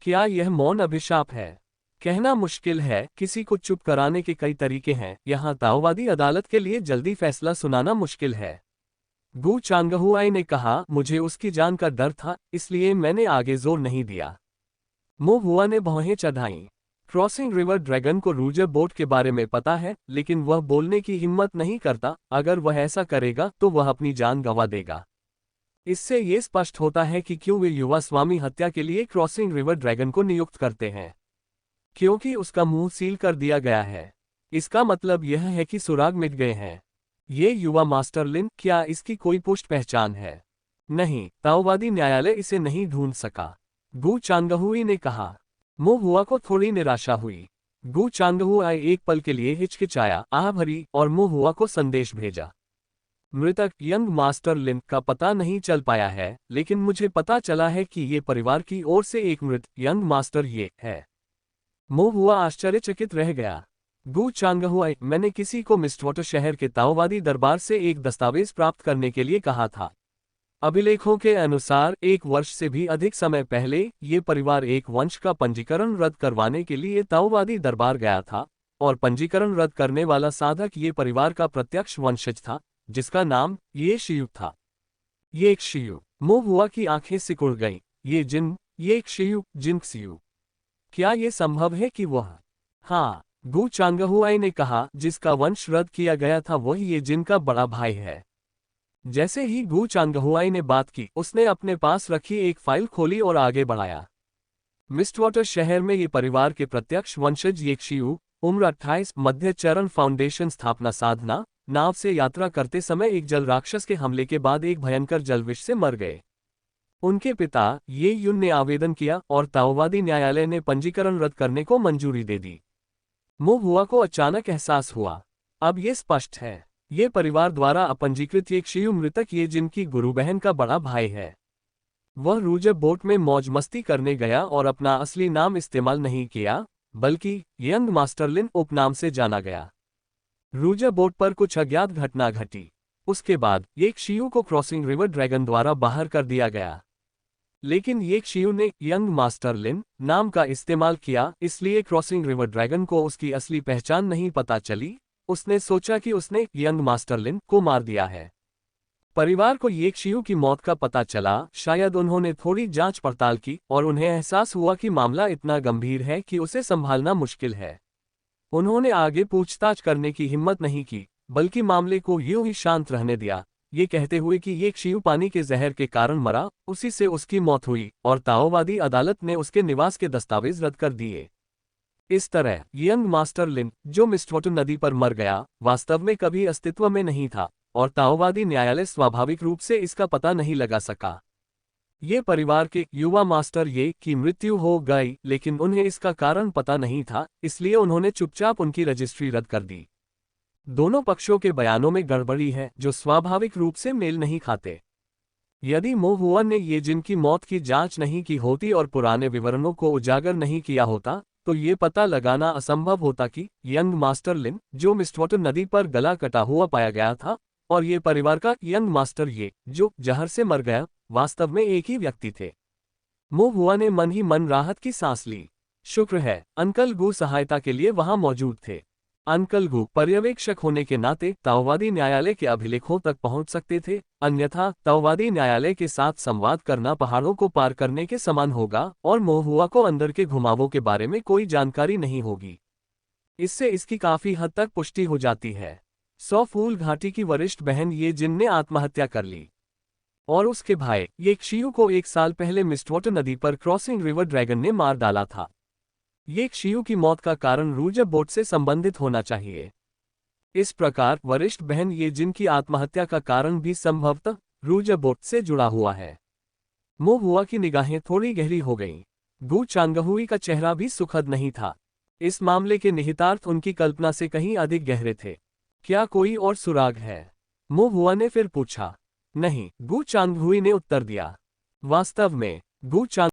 क्या यह मौन अभिशाप है? कहना मुश्किल है, किसी को चुप कराने के कई तरीके हैं, यहाँ ताओवादी अदालत के लिए जल्दी फैसला सुनाना मुश्किल है। गु चांगहुआई ने कहा, मुझे उसकी जान का डर था, इसलिए मैंने आगे जोर नहीं दिया। मो हुआ ने भौहें चढ़ाईं। क्रॉसिंग रिवर ड्रैगन को रूजे बोट के बारे में पता है, लेकिन वह बोलने की हिम्मत नहीं करता। अगर वह ऐसा करेगा तो वह अपनी जान गंवा देगा। इससे ये स्पष्ट होता है कि क्यों वे युवा स्वामी हत्या के लिए क्रॉसिंग रिवर ड्रैगन को नियुक्त करते हैं, क्योंकि उसका मुंह सील कर दिया गया है। इसका मतलब यह है कि सुराग मिट गए हैं। ये युवा मास्टर लिन, क्या इसकी कोई पुष्ट पहचान है? नहीं, ताओवादी न्यायालय इसे नहीं ढूंढ सका, गु चांगहुई ने कहा। मो हुआ को थोड़ी निराशा हुई। गु चांगहुआई एक पल के लिए हिचकिचाया, आह भरी, और मो हुआ को संदेश भेजा। मृतक यंग मास्टर लिन का पता नहीं चल पाया है, लेकिन मुझे पता चला है कि ये परिवार की ओर से एक मृत यंग मास्टर ये है। मो हुआ आश्चर्यचकित रह गया। गु चांगहुआई, मैंने किसी को मिस्टवाटर शहर के ताओवादी दरबार से एक दस्तावेज प्राप्त करने के लिए कहा था। अभिलेखों के अनुसार 1 वर्ष से भी अधिक समय पहले ये परिवार एक वंश का पंजीकरण रद्द करवाने के लिए ताओवादी दरबार गया था, और पंजीकरण रद्द करने वाला साधक ये परिवार का प्रत्यक्ष वंशज था, जिसका नाम ये शियू था। ये एक शियू। मो हुआ की आंखें सिकुड़ गईं। ये एक शियू, जिनक्सियू। क्या ये संभव है कि वह? हाँ, गु चांगहुआई ने कहा, जिसका वंश रद्द किया गया था वही ये जिनका बड़ा भाई है। जैसे ही गु चांगहुआई ने बात की, उसने अपने पास रखी एक फाइल खोली और आगे बढ़ाया। मिस्टवाटर शहर में ये परिवार के प्रत्यक्ष वंशज येक्शियू, उम्र 28, मध्य चरण फाउंडेशन स्थापना साधना, नाव से यात्रा करते समय एक जल राक्षस के हमले के बाद एक भयंकर जलविष से मर गए। उनके पिता ये युन ने आवेदन किया और ताओवादी न्यायालय ने पंजीकरण रद्द करने को मंजूरी दे दी। मो हुआ को अचानक एहसास हुआ, अब ये स्पष्ट है, ये परिवार द्वारा अपंजीकृत येक्शियू मृतक ये जिनकी गुरु बहन का बड़ा भाई है। वह रूजे बोट में मौज मस्ती करने गया और अपना असली नाम इस्तेमाल नहीं किया, बल्कि यंग मास्टर लिन उपनाम से जाना गया। रूजे बोट पर कुछ अज्ञात घटना घटी। उसके बाद येक्शियू को क्रॉसिंग रिवर ड्रैगन द्वारा बाहर कर दिया गया। लेकिन येक्शियू ने यंग मास्टर लिन नाम का इस्तेमाल किया, इसलिए क्रॉसिंग रिवर ड्रैगन को उसकी असली पहचान नहीं पता चली। उसने सोचा कि उसने यंग मास्टर लिन को मार दिया है। परिवार को येक्शियू की मौत का पता चला, शायद उन्होंने थोड़ी जांच पड़ताल की और उन्हें एहसास हुआ कि मामला इतना गंभीर है कि उसे संभालना मुश्किल है। उन्होंने आगे पूछताछ करने की हिम्मत नहीं की, बल्कि मामले को यूं ही शांत रहने दिया, ये कहते हुए कि येक्शियू पानी के जहर के कारण मरा, उसी से उसकी मौत हुई, और ताओवादी अदालत ने उसके निवास के दस्तावेज रद्द कर दिए। इस तरह यंग मास्टर लिन, जो मिस्टवाटर नदी पर मर गया, वास्तव में कभी अस्तित्व में नहीं था, और ताओवादी न्यायालय स्वाभाविक रूप से इसका पता नहीं लगा सका। ये परिवार के युवा मास्टर ये की मृत्यु हो गई, लेकिन उन्हें इसका कारण पता नहीं था, इसलिए उन्होंने चुपचाप उनकी रजिस्ट्री रद्द कर दी। दोनों पक्षों के बयानों में गड़बड़ी है, जो स्वाभाविक रूप से मेल नहीं खाते। यदि मो हुआ ने ये जिनकी मौत की जांच नहीं की होती और पुराने विवरणों को उजागर नहीं किया होता, तो ये पता लगाना असंभव होता कि यंग मास्टर लिन, जो मिस्टवाटर नदी पर गला कटा हुआ पाया गया था, और ये परिवार का यंग मास्टर ये, जो जहर से मर गया, वास्तव में एक ही व्यक्ति थे। मो हुआ ने मन ही मन राहत की सांस ली। शुक्र है, अंकल गु सहायता के लिए वहां मौजूद थे। अंकल गु पर्यवेक्षक होने के नाते ताओवादी न्यायालय के अभिलेखों तक पहुंच सकते थे, अन्यथा ताओवादी न्यायालय के साथ संवाद करना पहाड़ों को पार करने के समान होगा, और मो हुआ को अंदर के घुमावों के बारे में कोई जानकारी नहीं होगी। इससे इसकी काफी हद तक पुष्टि हो जाती है। 100 फूल घाटी की वरिष्ठ बहन ये जिन ने आत्महत्या कर ली, और उसके भाई येक्शियू को 1 साल पहले मिस्टवाटर नदी पर क्रॉसिंग रिवर ड्रैगन ने मार डाला था। ये क्षियु की मौत का कारण रूज बोट से संबंधित होना चाहिए। इस प्रकार वरिष्ठ बहन ये जिन की आत्महत्या का कारण भी संभवतः रूज बोट से जुड़ा हुआ है। मो हुआ की निगाहें थोड़ी गहरी हो गईं। गु चांगहुई का चेहरा भी सुखद नहीं था। इस मामले के निहितार्थ उनकी कल्पना से कहीं अधिक गहरे थे। क्या कोई और सुराग है? मो हुआ ने फिर पूछा। नहीं, गु चांगहुई ने उत्तर दिया। वास्तव में गु चांग